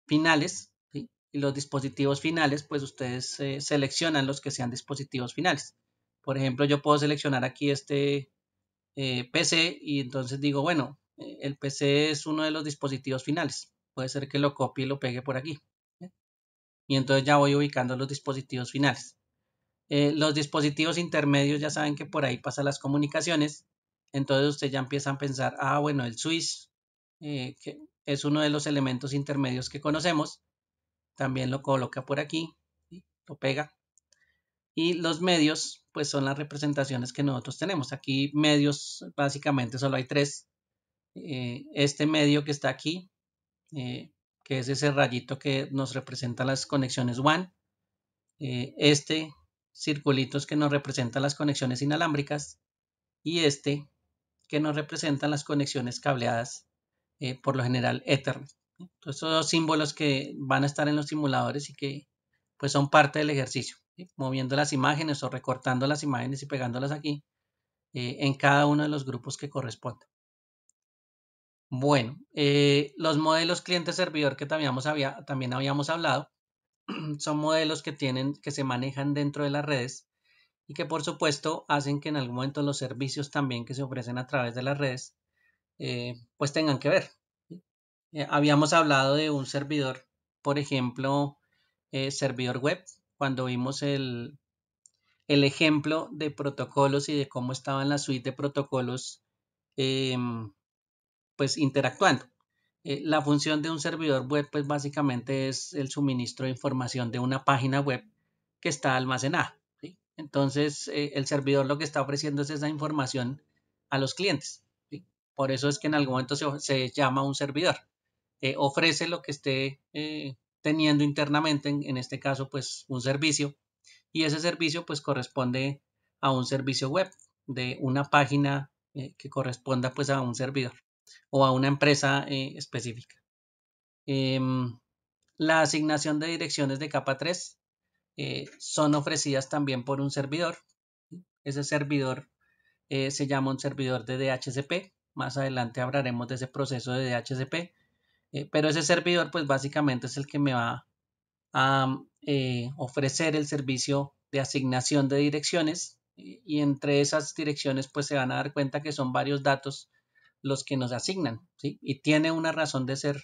finales, ¿sí? Y los dispositivos finales, pues ustedes seleccionan los que sean dispositivos finales. Por ejemplo, yo puedo seleccionar aquí este PC y entonces digo, bueno, el PC es uno de los dispositivos finales. Puede ser que lo copie y lo pegue por aquí. ¿Sí? Y entonces ya voy ubicando los dispositivos finales. Los dispositivos intermedios ya saben que por ahí pasan las comunicaciones. Entonces usted ya empieza a pensar, bueno, el switch, que es uno de los elementos intermedios que conocemos. También lo coloca por aquí, ¿sí? Lo pega. Y los medios, pues son las representaciones que nosotros tenemos. Aquí medios, básicamente solo hay tres. Este medio que está aquí, que es ese rayito que nos representa las conexiones WAN. Este circulitos que nos representan las conexiones inalámbricas. Y este que nos representan las conexiones cableadas, por lo general Ethernet. Entonces, son símbolos que van a estar en los simuladores y que pues son parte del ejercicio, ¿sí? Moviendo las imágenes o recortando las imágenes y pegándolas aquí en cada uno de los grupos que corresponda. Bueno, los modelos cliente-servidor que también habíamos hablado son modelos que se manejan dentro de las redes y que por supuesto hacen que en algún momento los servicios también que se ofrecen a través de las redes pues tengan que ver. Habíamos hablado de un servidor, por ejemplo, servidor web, cuando vimos el ejemplo de protocolos y de cómo estaban la suite de protocolos pues interactuando. La función de un servidor web pues básicamente es el suministro de información de una página web que está almacenada, ¿sí? Entonces el servidor lo que está ofreciendo es esa información a los clientes, ¿sí? Por eso es que en algún momento se llama un servidor. Ofrece lo que esté teniendo internamente, en este caso pues un servicio, y ese servicio pues corresponde a un servicio web de una página que corresponda pues a un servidor o a una empresa específica. La asignación de direcciones de capa 3 son ofrecidas también por un servidor. Ese servidor se llama un servidor de DHCP. Más adelante hablaremos de ese proceso de DHCP. Pero ese servidor pues básicamente es el que me va a ofrecer el servicio de asignación de direcciones, y entre esas direcciones pues se van a dar cuenta que son varios datos los que nos asignan, ¿sí? Y tiene una razón de ser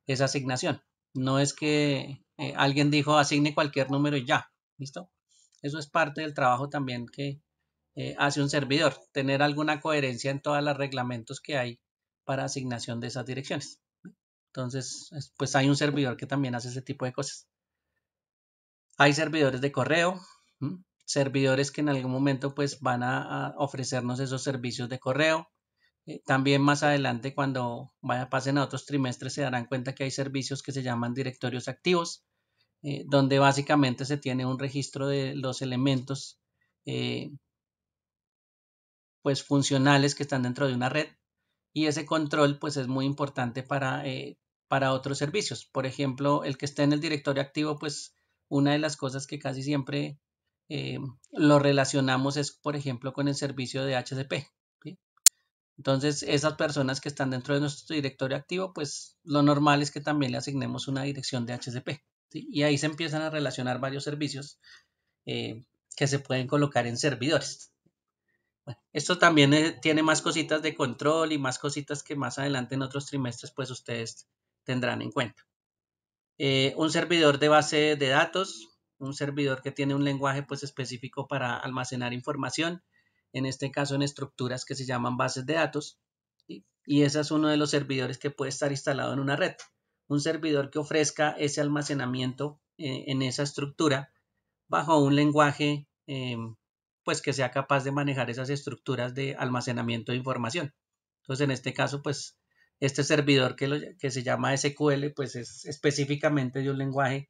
esa asignación. No es que alguien dijo asigne cualquier número y ya, ¿listo? Eso es parte del trabajo también que hace un servidor, tener alguna coherencia en todos los reglamentos que hay para asignación de esas direcciones. Entonces, pues hay un servidor que también hace ese tipo de cosas. Hay servidores de correo, servidores que en algún momento pues van a ofrecernos esos servicios de correo. También más adelante, cuando pasen a otros trimestres, se darán cuenta que hay servicios que se llaman directorios activos, donde básicamente se tiene un registro de los elementos pues funcionales que están dentro de una red, y ese control pues es muy importante para otros servicios. Por ejemplo, el que esté en el directorio activo, pues una de las cosas que casi siempre lo relacionamos es, por ejemplo, con el servicio de HCP, ¿sí? Entonces, esas personas que están dentro de nuestro directorio activo, pues lo normal es que también le asignemos una dirección de HCP, ¿sí? Y ahí se empiezan a relacionar varios servicios que se pueden colocar en servidores. Bueno, esto también tiene más cositas de control y más cositas que más adelante en otros trimestres pues ustedes tendrán en cuenta. Un servidor de base de datos, un servidor que tiene un lenguaje pues específico para almacenar información, en este caso en estructuras que se llaman bases de datos, ¿sí? Y ese es uno de los servidores que puede estar instalado en una red. Un servidor que ofrezca ese almacenamiento en esa estructura bajo un lenguaje pues que sea capaz de manejar esas estructuras de almacenamiento de información. Entonces en este caso pues este servidor que se llama SQL pues es específicamente de un lenguaje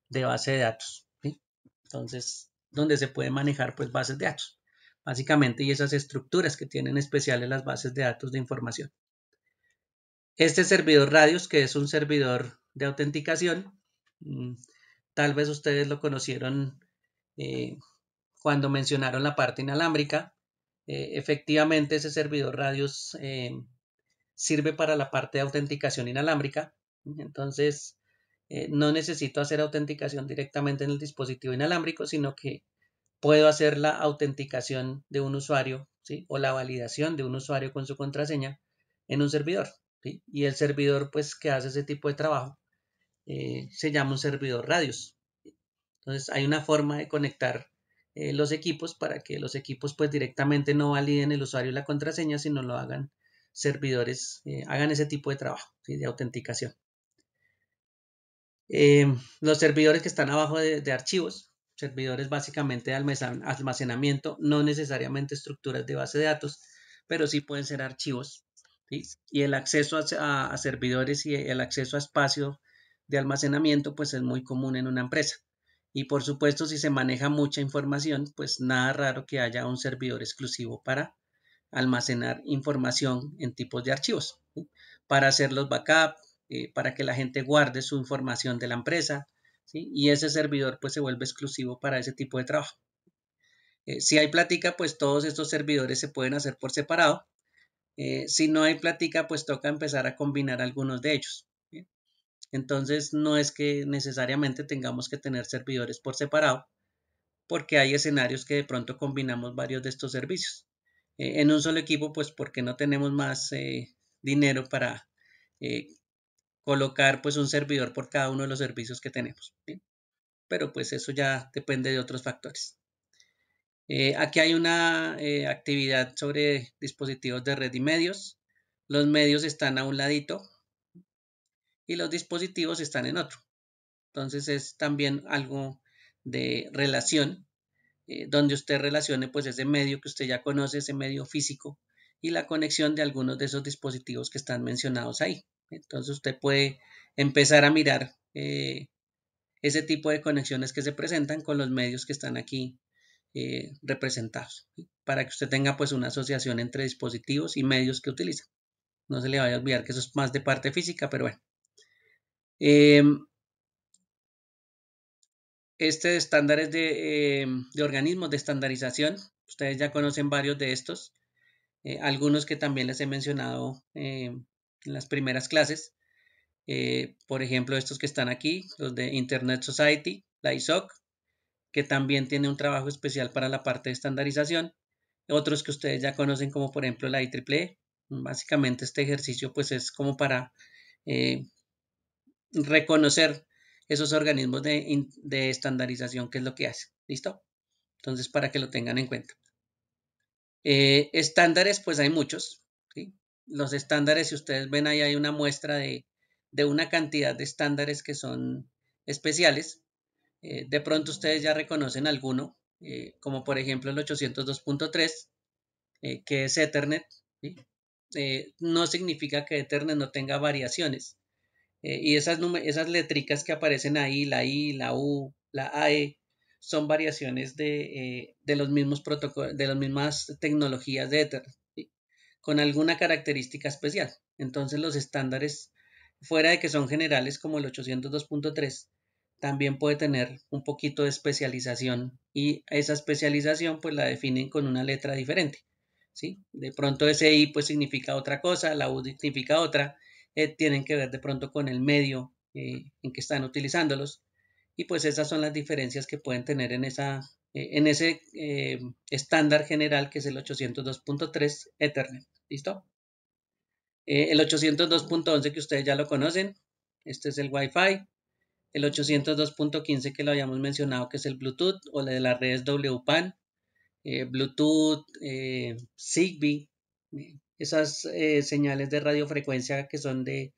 de base de datos, ¿sí? Entonces donde se puede manejar pues bases de datos básicamente y esas estructuras que tienen especiales las bases de datos de información. Este servidor Radius, que es un servidor de autenticación, tal vez ustedes lo conocieron cuando mencionaron la parte inalámbrica. Efectivamente, ese servidor Radius sirve para la parte de autenticación inalámbrica. Entonces, no necesito hacer autenticación directamente en el dispositivo inalámbrico, sino que puedo hacer la autenticación de un usuario, ¿sí? O la validación de un usuario con su contraseña en un servidor, ¿sí? Y el servidor pues que hace ese tipo de trabajo se llama un servidor Radius. Entonces hay una forma de conectar los equipos para que los equipos pues directamente no validen el usuario y la contraseña, sino lo hagan servidores, hagan ese tipo de trabajo, ¿sí? De autenticación. Los servidores que están abajo de archivos, servidores básicamente de almacenamiento, no necesariamente estructuras de base de datos, pero sí pueden ser archivos, ¿sí? Y el acceso a servidores y el acceso a espacio de almacenamiento pues es muy común en una empresa. Y por supuesto, si se maneja mucha información, pues nada raro que haya un servidor exclusivo para almacenar información en tipos de archivos, ¿sí? Para hacer los backups, para que la gente guarde su información de la empresa, ¿sí? Y ese servidor pues se vuelve exclusivo para ese tipo de trabajo. Si hay plática, pues todos estos servidores se pueden hacer por separado. Si no hay plática, pues toca empezar a combinar algunos de ellos, ¿sí? Entonces no es que necesariamente tengamos que tener servidores por separado, porque hay escenarios que de pronto combinamos varios de estos servicios. En un solo equipo, pues porque no tenemos más dinero para colocar pues un servidor por cada uno de los servicios que tenemos, ¿sí? Pero pues eso ya depende de otros factores. Aquí hay una actividad sobre dispositivos de red y medios. Los medios están a un ladito y los dispositivos están en otro. Entonces es también algo de relación, donde usted relacione pues ese medio que usted ya conoce, ese medio físico y la conexión de algunos de esos dispositivos que están mencionados ahí. Entonces usted puede empezar a mirar ese tipo de conexiones que se presentan con los medios que están aquí representados, ¿sí? Para que usted tenga pues una asociación entre dispositivos y medios que utiliza. No se le vaya a olvidar que eso es más de parte física, pero bueno. Este de estándares de organismos de estandarización, ustedes ya conocen varios de estos, algunos que también les he mencionado en las primeras clases, por ejemplo estos que están aquí, los de Internet Society, la ISOC, que también tiene un trabajo especial para la parte de estandarización, otros que ustedes ya conocen como por ejemplo la IEEE. Básicamente este ejercicio pues es como para reconocer esos organismos de estandarización, que es lo que hace. ¿Listo? Entonces, para que lo tengan en cuenta. Estándares, pues hay muchos, ¿sí? Los estándares, si ustedes ven ahí, hay una muestra de una cantidad de estándares que son especiales. De pronto ustedes ya reconocen alguno, como por ejemplo el 802.3, que es Ethernet, ¿sí? No significa que Ethernet no tenga variaciones. Y esas letricas que aparecen ahí, la I, la U, la AE, son variaciones de los mismos protocolos, de las mismas tecnologías de Ethernet, ¿sí? Con alguna característica especial. Entonces los estándares, fuera de que son generales como el 802.3, también puede tener un poquito de especialización y esa especialización pues la definen con una letra diferente, ¿sí? De pronto ese I pues significa otra cosa, la U significa otra, tienen que ver de pronto con el medio en que están utilizándolos y pues esas son las diferencias que pueden tener en esa en ese estándar general que es el 802.3 Ethernet. ¿Listo? El 802.11 que ustedes ya lo conocen, este es el Wi-Fi. El 802.15 que lo habíamos mencionado, que es el Bluetooth o la de las redes WPAN, Bluetooth, Zigbee, esas señales de radiofrecuencia que son de,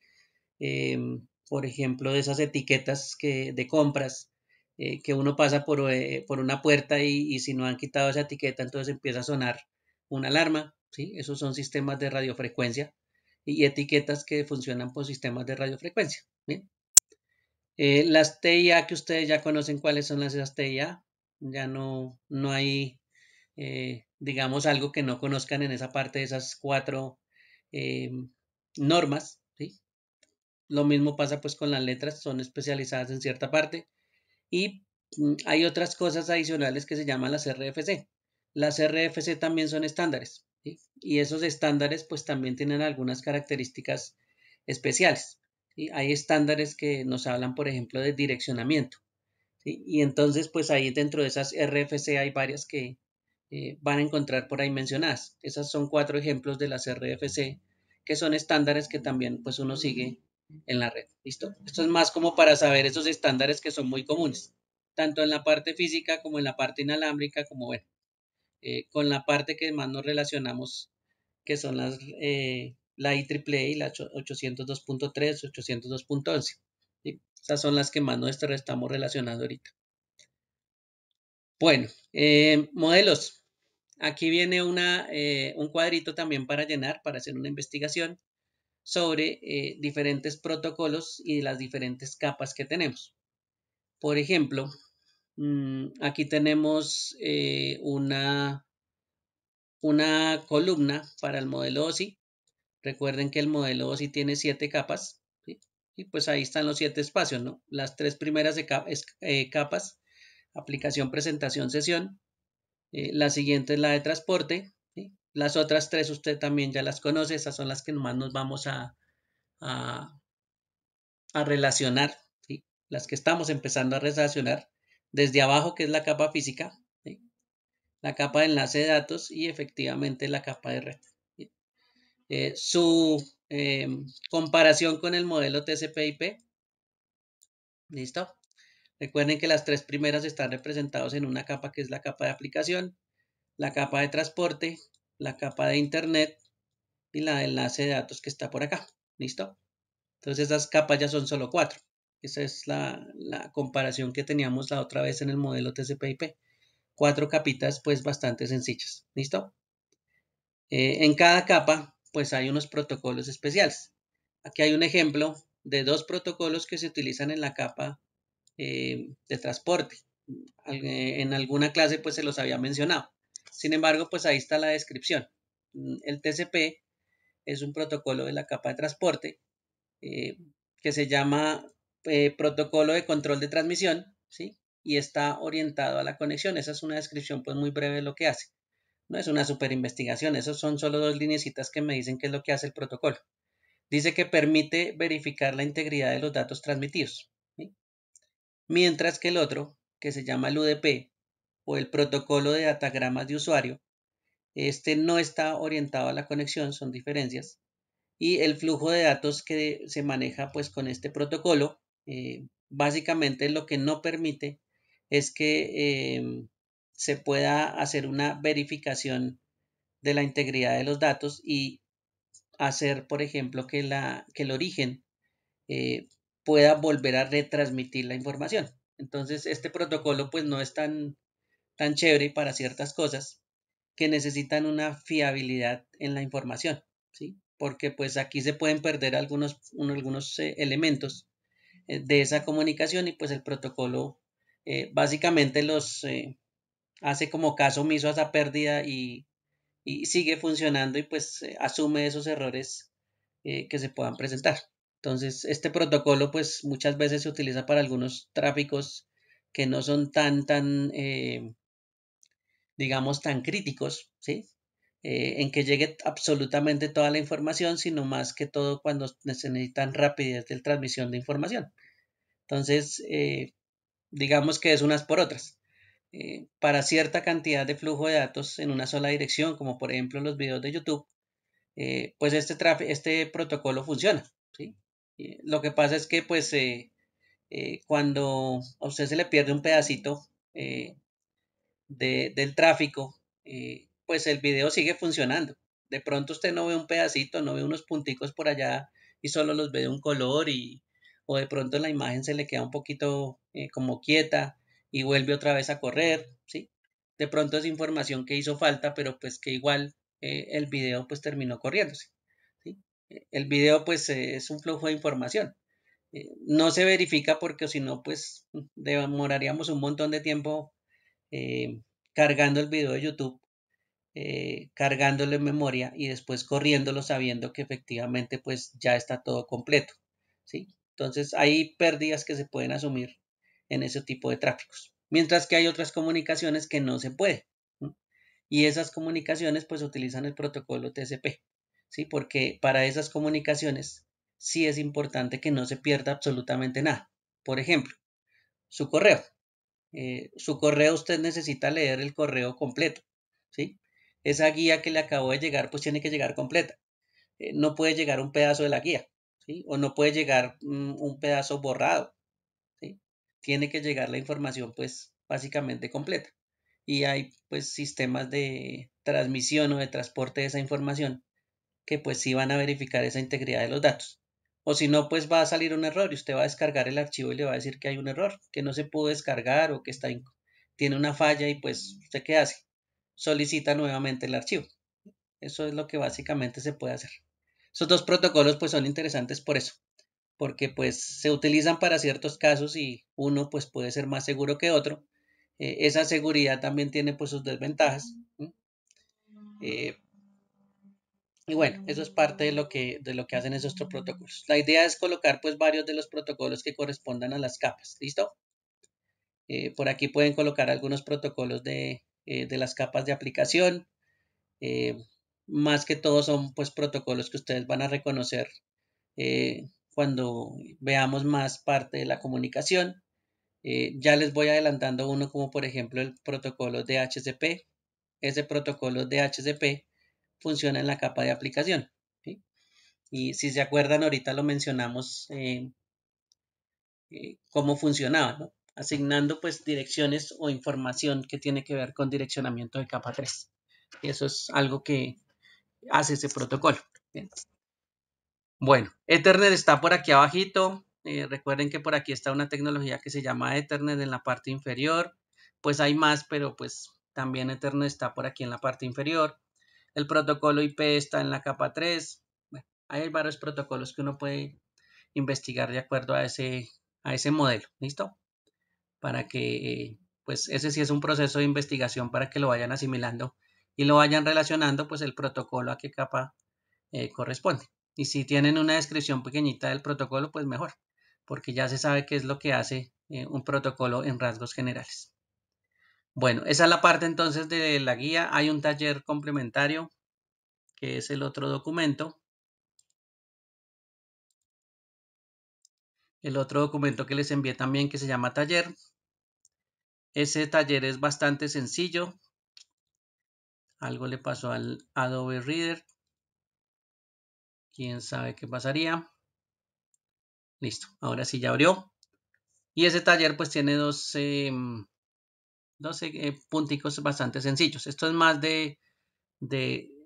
por ejemplo, de esas etiquetas de compras, que uno pasa por una puerta y si no han quitado esa etiqueta, entonces empieza a sonar una alarma, ¿sí? Esos son sistemas de radiofrecuencia y etiquetas que funcionan por sistemas de radiofrecuencia, ¿bien? Las TIA que ustedes ya conocen cuáles son esas TIA, ya no hay, digamos, algo que no conozcan en esa parte de esas 4 normas, ¿sí? Lo mismo pasa pues con las letras, son especializadas en cierta parte y hay otras cosas adicionales que se llaman las RFC. Las RFC también son estándares, ¿sí? Y esos estándares pues también tienen algunas características especiales. ¿Sí? Hay estándares que nos hablan, por ejemplo, de direccionamiento. ¿Sí? Y entonces, pues ahí dentro de esas RFC hay varias que van a encontrar por ahí mencionadas. Esas son 4 ejemplos de las RFC, que son estándares que también pues uno sigue en la red. ¿Listo? Esto es más como para saber esos estándares que son muy comunes, tanto en la parte física como en la parte inalámbrica, como bueno, con la parte que más nos relacionamos, que son la IEEE y la 802.3, 802.11. ¿Sí? Esas son las que más nos estamos relacionando ahorita. Bueno, modelos. Aquí viene un cuadrito también para llenar, para hacer una investigación sobre diferentes protocolos y las diferentes capas que tenemos. Por ejemplo, aquí tenemos una columna para el modelo OSI. Recuerden que el modelo OSI tiene 7 capas, ¿sí? Y pues ahí están los 7 espacios, ¿no? Las 3 primeras capas, aplicación, presentación, sesión. La siguiente es la de transporte, ¿sí? Las otras 3 usted también ya las conoce, esas son las que más nos vamos a relacionar, ¿sí? Las que estamos empezando a relacionar desde abajo, que es la capa física, ¿sí? La capa de enlace de datos y efectivamente la capa de red. ¿Sí? Su comparación con el modelo TCP/IP, ¿listo? Recuerden que las 3 primeras están representadas en una capa que es la capa de aplicación, la capa de transporte, la capa de internet y la de enlace de datos que está por acá, ¿listo? Entonces esas capas ya son solo 4. Esa es la comparación que teníamos la otra vez en el modelo TCP/IP. 4 capitas pues bastante sencillas, ¿listo? En cada capa pues hay unos protocolos especiales. Aquí hay un ejemplo de 2 protocolos que se utilizan en la capa de transporte. En alguna clase pues se los había mencionado. Sin embargo, pues ahí está la descripción. El TCP es un protocolo de la capa de transporte que se llama protocolo de control de transmisión, ¿sí? Y está orientado a la conexión. Esa es una descripción pues muy breve de lo que hace. No es una super investigación, esos son solo 2 lineecitas que me dicen qué es lo que hace el protocolo. Dice que permite verificar la integridad de los datos transmitidos, ¿sí? Mientras que el otro, que se llama el UDP o el protocolo de datagramas de usuario, este no está orientado a la conexión, son diferencias. Y el flujo de datos que se maneja pues con este protocolo, básicamente lo que no permite es que se pueda hacer una verificación de la integridad de los datos y hacer, por ejemplo, que el origen pueda volver a retransmitir la información. Entonces, este protocolo pues no es tan chévere para ciertas cosas que necesitan una fiabilidad en la información, ¿sí? Porque pues aquí se pueden perder algunos elementos de esa comunicación y pues el protocolo básicamente los hace como caso omiso a esa pérdida y sigue funcionando y pues asume esos errores que se puedan presentar. Entonces, este protocolo pues muchas veces se utiliza para algunos tráficos que no son tan digamos, tan críticos, ¿sí? En que llegue absolutamente toda la información, sino más que todo cuando se necesitan rapidez de transmisión de información. Entonces, digamos que es unas por otras. para cierta cantidad de flujo de datos en una sola dirección, como por ejemplo los videos de YouTube, pues este protocolo funciona, ¿sí? Lo que pasa es que pues cuando a usted se le pierde un pedacito del tráfico, pues el video sigue funcionando. De pronto usted no ve un pedacito, no ve unos punticos por allá y solo los ve de un color o de pronto la imagen se le queda un poquito como quieta y vuelve otra vez a correr, ¿sí? De pronto es información que hizo falta, pero pues que igual el video pues terminó corriéndose, ¿sí? El video pues es un flujo de información. No se verifica porque si no pues demoraríamos un montón de tiempo cargando el video de YouTube, cargándolo en memoria y después corriéndolo sabiendo que efectivamente pues ya está todo completo, ¿sí? Entonces hay pérdidas que se pueden asumir en ese tipo de tráficos, mientras que hay otras comunicaciones que no se puede, ¿sí? Y esas comunicaciones pues utilizan el protocolo TCP, ¿sí? Porque para esas comunicaciones sí es importante que no se pierda absolutamente nada. Por ejemplo, su correo. Su correo usted necesita leer el correo completo, ¿sí? Esa guía que le acabó de llegar pues tiene que llegar completa. No puede llegar un pedazo de la guía, ¿sí? O no puede llegar un pedazo borrado, ¿sí? Tiene que llegar la información pues básicamente completa. Y hay pues sistemas de transmisión o de transporte de esa información que pues sí van a verificar esa integridad de los datos. O si no, pues va a salir un error y usted va a descargar el archivo y le va a decir que hay un error, que no se pudo descargar o que tiene una falla y pues usted qué hace, solicita nuevamente el archivo. Eso es lo que básicamente se puede hacer. Esos dos protocolos pues son interesantes por eso, porque pues se utilizan para ciertos casos y uno pues puede ser más seguro que otro. Esa seguridad también tiene pues sus desventajas. Y bueno, eso es parte de lo que hacen esos protocolos. La idea es colocar pues varios de los protocolos que correspondan a las capas. ¿Listo? Por aquí pueden colocar algunos protocolos de las capas de aplicación. Eh, más que todo son pues protocolos que ustedes van a reconocer cuando veamos más parte de la comunicación. Ya les voy adelantando uno como por ejemplo el protocolo de DHCP. Ese protocolo de DHCP funciona en la capa de aplicación, ¿sí? Y si se acuerdan, ahorita lo mencionamos cómo funcionaba, ¿no? Asignando pues direcciones o información que tiene que ver con direccionamiento de capa 3. Y eso es algo que hace ese protocolo. Bien. Bueno, Ethernet está por aquí abajito. Recuerden que por aquí está una tecnología que se llama Ethernet en la parte inferior. Pues hay más, pero pues también Ethernet está por aquí en la parte inferior. El protocolo IP está en la capa 3. Bueno, hay varios protocolos que uno puede investigar de acuerdo a ese modelo. ¿Listo? Para que, pues ese sí es un proceso de investigación para que lo vayan asimilando y lo vayan relacionando, pues el protocolo a qué capa corresponde. Y si tienen una descripción pequeñita del protocolo, pues mejor, porque ya se sabe qué es lo que hace un protocolo en rasgos generales. Bueno, esa es la parte entonces de la guía. Hay un taller complementario, que es el otro documento. El otro documento que les envié también, que se llama taller. Ese taller es bastante sencillo. Algo le pasó al Adobe Reader. Quién sabe qué pasaría. Listo, ahora sí ya abrió. Y ese taller pues tiene 12 punticos bastante sencillos. Esto es más de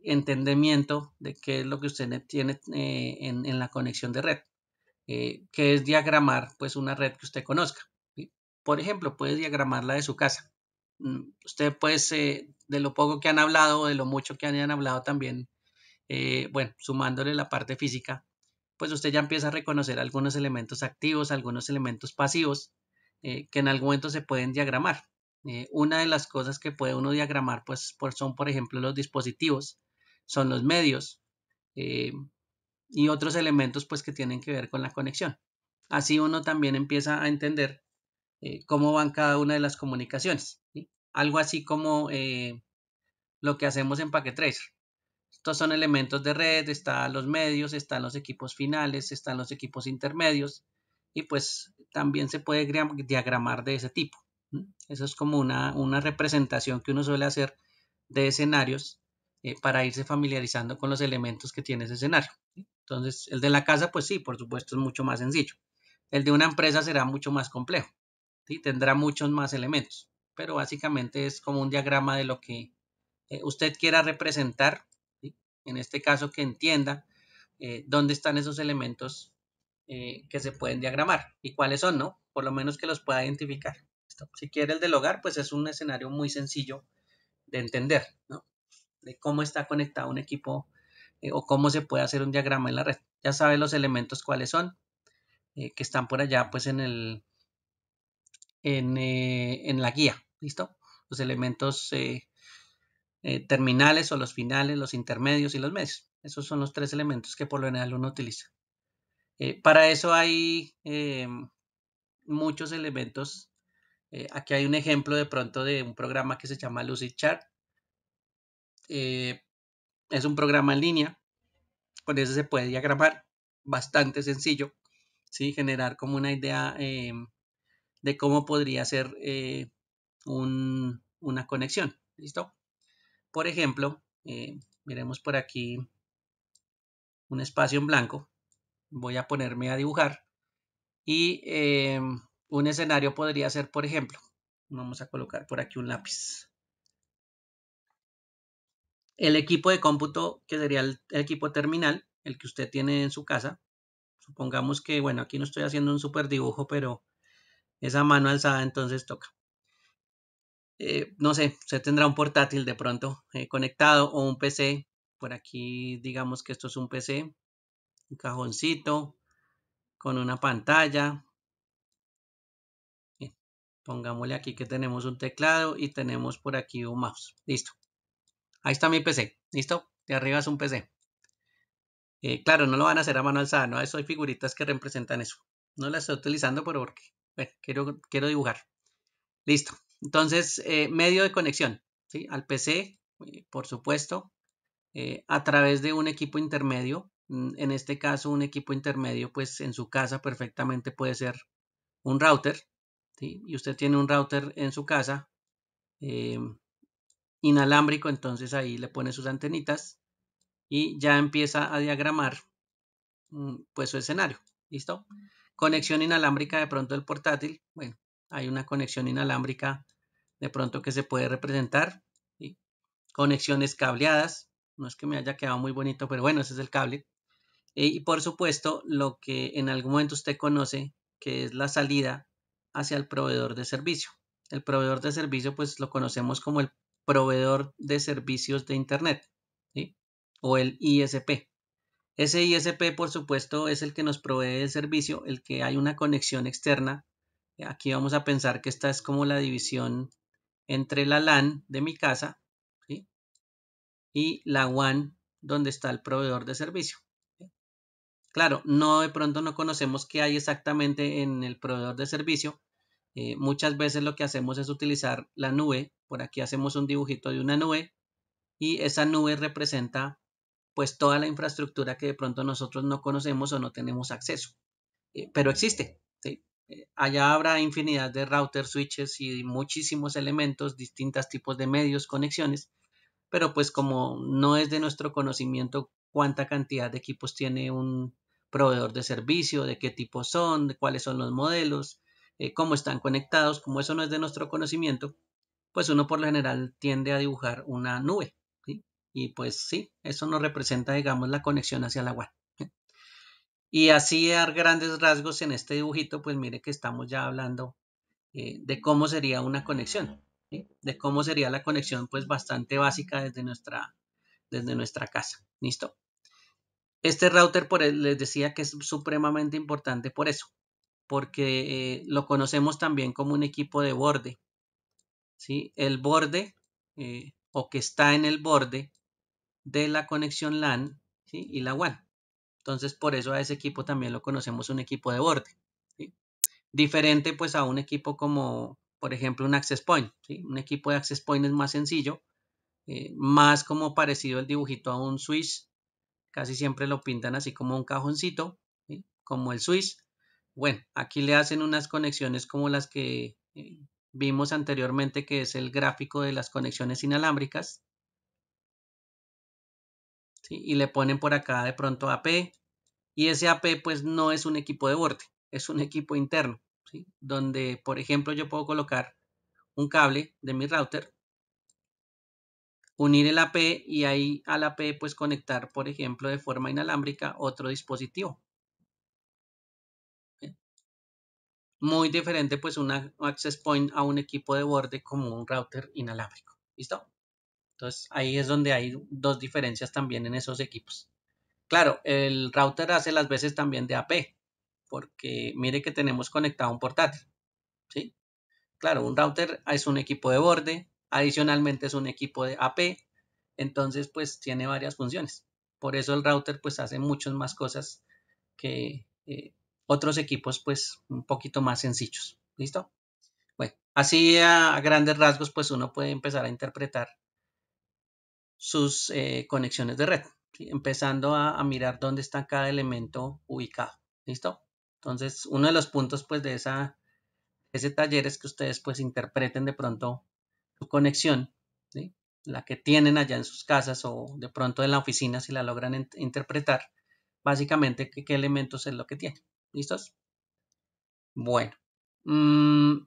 entendimiento de qué es lo que usted tiene en la conexión de red. Que es diagramar pues una red que usted conozca, ¿sí? Por ejemplo, puede diagramar la de su casa. Usted pues de lo poco que han hablado, de lo mucho que han hablado también, bueno, sumándole la parte física, pues usted ya empieza a reconocer algunos elementos activos, algunos elementos pasivos, que en algún momento se pueden diagramar. Una de las cosas que puede uno diagramar pues son por ejemplo los dispositivos, son los medios y otros elementos pues que tienen que ver con la conexión. Así uno también empieza a entender cómo van cada una de las comunicaciones, ¿sí? Algo así como lo que hacemos en Packet Tracer. Estos son elementos de red, están los medios, están los equipos finales, están los equipos intermedios y pues también se puede diagramar de ese tipo. Eso es como una representación que uno suele hacer de escenarios para irse familiarizando con los elementos que tiene ese escenario. Entonces, el de la casa, pues sí, por supuesto, es mucho más sencillo. El de una empresa será mucho más complejo, ¿sí? Tendrá muchos más elementos, pero básicamente es como un diagrama de lo que usted quiera representar, ¿sí? En este caso que entienda dónde están esos elementos que se pueden diagramar y cuáles son, ¿no? Por lo menos que los pueda identificar. Si quiere el del hogar, pues es un escenario muy sencillo de entender, ¿no? De cómo está conectado un equipo o cómo se puede hacer un diagrama en la red. Ya sabe los elementos cuáles son, que están por allá, pues en la guía, ¿listo? Los elementos terminales o los finales, los intermedios y los medios. Esos son los 3 elementos que por lo general uno utiliza. Para eso hay muchos elementos. Aquí hay un ejemplo de pronto de un programa que se llama Lucidchart. Es un programa en línea. Con eso se puede diagramar. Bastante sencillo. ¿Sí? Generar como una idea de cómo podría ser una conexión. ¿Listo? Por ejemplo, miremos por aquí un espacio en blanco. Voy a ponerme a dibujar. Y un escenario podría ser, por ejemplo, vamos a colocar por aquí un lápiz. El equipo de cómputo, que sería el equipo terminal, el que usted tiene en su casa. Supongamos que, bueno, aquí no estoy haciendo un super dibujo, pero es a mano alzada, entonces toca. No sé, usted tendrá un portátil de pronto conectado o un PC. Por aquí, digamos que esto es un PC, un cajoncito con una pantalla. Bien, pongámosle aquí que tenemos un teclado y tenemos por aquí un mouse. Listo. Ahí está mi PC. ¿Listo? De arriba es un PC. Claro, no lo van a hacer a mano alzada, ¿no? Eso hay figuritas que representan eso. No las estoy utilizando, pero porque, bueno, quiero dibujar. Listo. Entonces, medio de conexión, ¿sí? Al PC, por supuesto, a través de un equipo intermedio. En este caso, un equipo intermedio, pues en su casa perfectamente puede ser un router, ¿sí? Y usted tiene un router en su casa inalámbrico, entonces ahí le pone sus antenitas y ya empieza a diagramar pues su escenario. ¿Listo? Conexión inalámbrica de pronto del portátil. Bueno, hay una conexión inalámbrica de pronto que se puede representar. ¿Sí? Conexiones cableadas. No es que me haya quedado muy bonito, pero bueno, ese es el cable. Y por supuesto, lo que en algún momento usted conoce, que es la salida hacia el proveedor de servicio. El proveedor de servicio, pues lo conocemos como el proveedor de servicios de Internet, ¿sí? O el ISP. Ese ISP, por supuesto, es el que nos provee el servicio, el que hay una conexión externa. Aquí vamos a pensar que esta es como la división entre la LAN de mi casa, ¿sí? Y la WAN donde está el proveedor de servicio. ¿Sí? Claro, no de pronto no conocemos qué hay exactamente en el proveedor de servicio. Muchas veces lo que hacemos es utilizar la nube. Por aquí hacemos un dibujito de una nube y esa nube representa pues toda la infraestructura que de pronto nosotros no conocemos o no tenemos acceso, pero existe, ¿sí? Allá habrá infinidad de routers, switches y muchísimos elementos, distintos tipos de medios, conexiones, pero pues como no es de nuestro conocimiento cuánta cantidad de equipos tiene un proveedor de servicio, de qué tipo son, de cuáles son los modelos, cómo están conectados, como eso no es de nuestro conocimiento, pues uno por lo general tiende a dibujar una nube, ¿sí? Y pues sí, eso nos representa, digamos, la conexión hacia la web. Y así a grandes rasgos en este dibujito, pues mire que estamos ya hablando de cómo sería una conexión, ¿sí? De cómo sería la conexión, pues bastante básica desde nuestra casa. ¿Listo? Este router, les decía que es supremamente importante por eso, porque lo conocemos también como un equipo de borde, ¿sí? El borde o que está en el borde de la conexión LAN, ¿sí? Y la WAN. Entonces, por eso a ese equipo también lo conocemos un equipo de borde, ¿sí? Diferente pues a un equipo como, por ejemplo, un Access Point, ¿sí? Un equipo de Access Point es más sencillo, más como parecido el dibujito a un switch, casi siempre lo pintan así como un cajoncito, ¿sí? Como el switch. Bueno, aquí le hacen unas conexiones como las que vimos anteriormente, que es el gráfico de las conexiones inalámbricas. ¿Sí? Y le ponen por acá de pronto AP, y ese AP pues no es un equipo de borde, es un equipo interno, ¿sí? Donde, por ejemplo, yo puedo colocar un cable de mi router, unir el AP y ahí al AP pues conectar, por ejemplo, de forma inalámbrica otro dispositivo. ¿Sí? Muy diferente pues un access point a un equipo de borde como un router inalámbrico. ¿Listo? Entonces ahí es donde hay dos diferencias también en esos equipos. Claro, el router hace las veces también de AP, porque mire que tenemos conectado un portátil, ¿sí? Claro, un router es un equipo de borde, adicionalmente es un equipo de AP, entonces pues tiene varias funciones. Por eso el router pues hace muchas más cosas que otros equipos pues un poquito más sencillos. ¿Listo? Bueno, así a grandes rasgos pues uno puede empezar a interpretar sus conexiones de red, ¿sí? Empezando a mirar dónde está cada elemento ubicado. ¿Listo? Entonces uno de los puntos pues de ese taller es que ustedes pues interpreten de pronto su conexión, ¿sí? La que tienen allá en sus casas o de pronto en la oficina, si la logran interpretar, básicamente qué elementos es lo que tienen. ¿Listos? Bueno,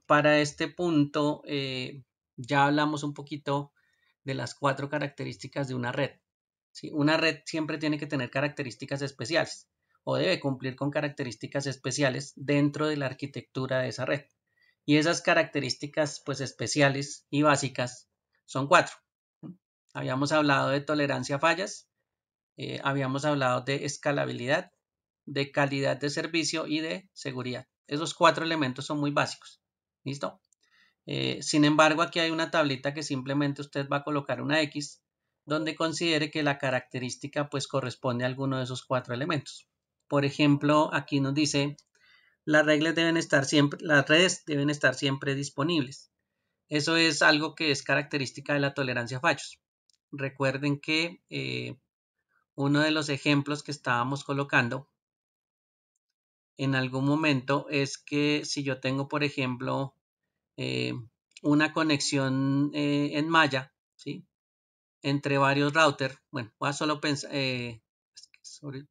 para este punto ya hablamos un poquito de las 4 características de una red. ¿Sí? Una red siempre tiene que tener características especiales o debe cumplir con características especiales dentro de la arquitectura de esa red. Y esas características pues especiales y básicas son 4. Habíamos hablado de tolerancia a fallas, habíamos hablado de escalabilidad, de calidad de servicio y de seguridad. Esos 4 elementos son muy básicos. ¿Listo? Sin embargo, aquí hay una tablita que simplemente usted va a colocar una X donde considere que la característica pues corresponde a alguno de esos 4 elementos. Por ejemplo, aquí nos dice las redes deben estar siempre disponibles. Eso es algo que es característica de la tolerancia a fallos. Recuerden que uno de los ejemplos que estábamos colocando en algún momento es que si yo tengo, por ejemplo, una conexión en malla, ¿sí? Entre varios routers, bueno, voy a solo pensar,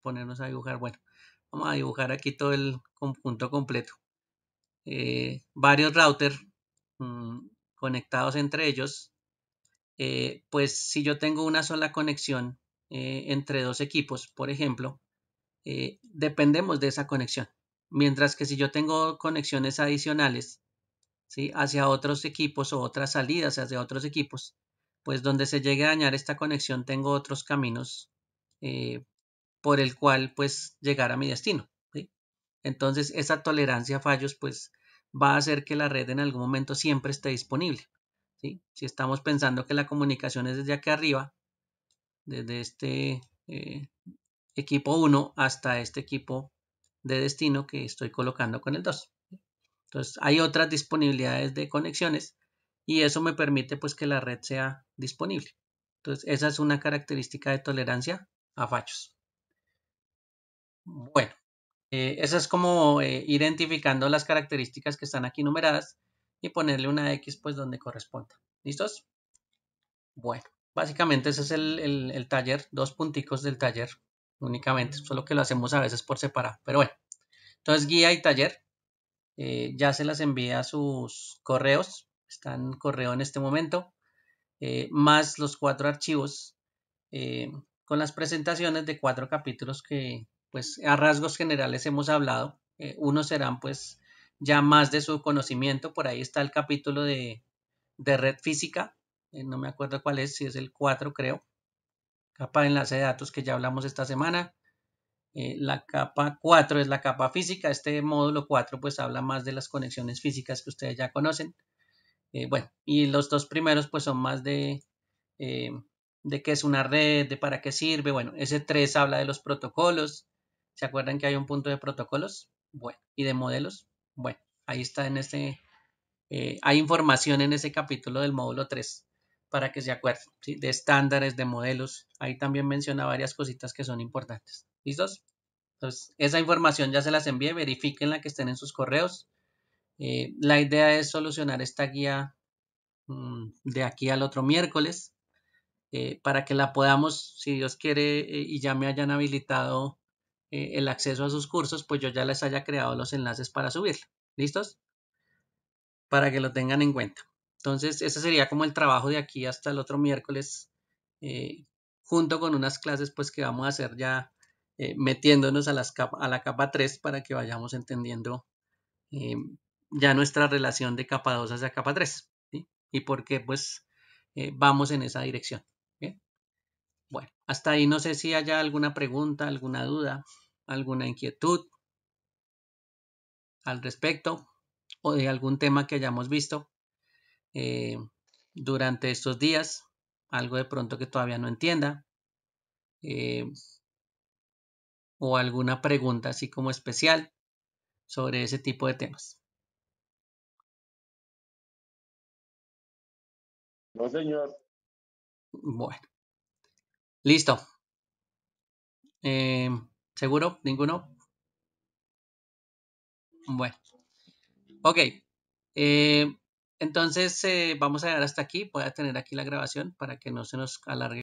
ponernos a dibujar, bueno, vamos a dibujar aquí todo el conjunto completo. Varios routers conectados entre ellos, pues si yo tengo una sola conexión entre dos equipos, por ejemplo, dependemos de esa conexión. Mientras que si yo tengo conexiones adicionales, ¿sí? Hacia otros equipos o otras salidas hacia otros equipos, pues donde se llegue a dañar esta conexión tengo otros caminos por el cual pues llegar a mi destino, ¿sí? Entonces esa tolerancia a fallos pues va a hacer que la red en algún momento siempre esté disponible, ¿sí? Si estamos pensando que la comunicación es desde aquí arriba, desde este equipo 1 hasta este equipo de destino que estoy colocando con el 2. Entonces hay otras disponibilidades de conexiones y eso me permite pues que la red sea disponible. Entonces esa es una característica de tolerancia a fallos. Bueno, eso es como ir identificando las características que están aquí numeradas y ponerle una X pues donde corresponda. ¿Listos? Bueno, básicamente ese es el taller, 2 punticos del taller únicamente, solo que lo hacemos a veces por separado, pero bueno. Entonces guía y taller, ya se las envía a sus correos, está en correo en este momento, más los 4 archivos con las presentaciones de 4 capítulos que pues a rasgos generales hemos hablado. Unos serán pues ya más de su conocimiento, por ahí está el capítulo de red física, no me acuerdo cuál es, si es el 4 creo, capa de enlace de datos que ya hablamos esta semana. La capa 4 es la capa física, este módulo 4 pues habla más de las conexiones físicas que ustedes ya conocen. Bueno, y los 2 primeros pues son más de qué es una red, de para qué sirve. Bueno, ese 3 habla de los protocolos. ¿Se acuerdan que hay un punto de protocolos? Bueno, y de modelos. Bueno, ahí está en hay información en ese capítulo del módulo 3 para que se acuerden, ¿sí? De estándares, de modelos. Ahí también menciona varias cositas que son importantes. ¿Listos? Entonces, esa información ya se las envié, verifiquen la que estén en sus correos. La idea es solucionar esta guía de aquí al otro miércoles para que la podamos, si Dios quiere, y ya me hayan habilitado el acceso a sus cursos, pues yo ya les haya creado los enlaces para subirlo. ¿Listos? Para que lo tengan en cuenta. Entonces, ese sería como el trabajo de aquí hasta el otro miércoles, junto con unas clases pues que vamos a hacer ya metiéndonos a la capa 3 para que vayamos entendiendo ya nuestra relación de capa 2 hacia capa 3, ¿sí? Y por qué pues vamos en esa dirección. ¿Bien? Bueno, hasta ahí no sé si haya alguna pregunta, alguna duda, alguna inquietud al respecto o de algún tema que hayamos visto durante estos días, algo de pronto que todavía no entienda o alguna pregunta así como especial sobre ese tipo de temas. No, señor. Bueno, listo. ¿Seguro? ¿Ninguno? Bueno, ok. Entonces vamos a llegar hasta aquí. Voy a tener aquí la grabación para que no se nos alargue.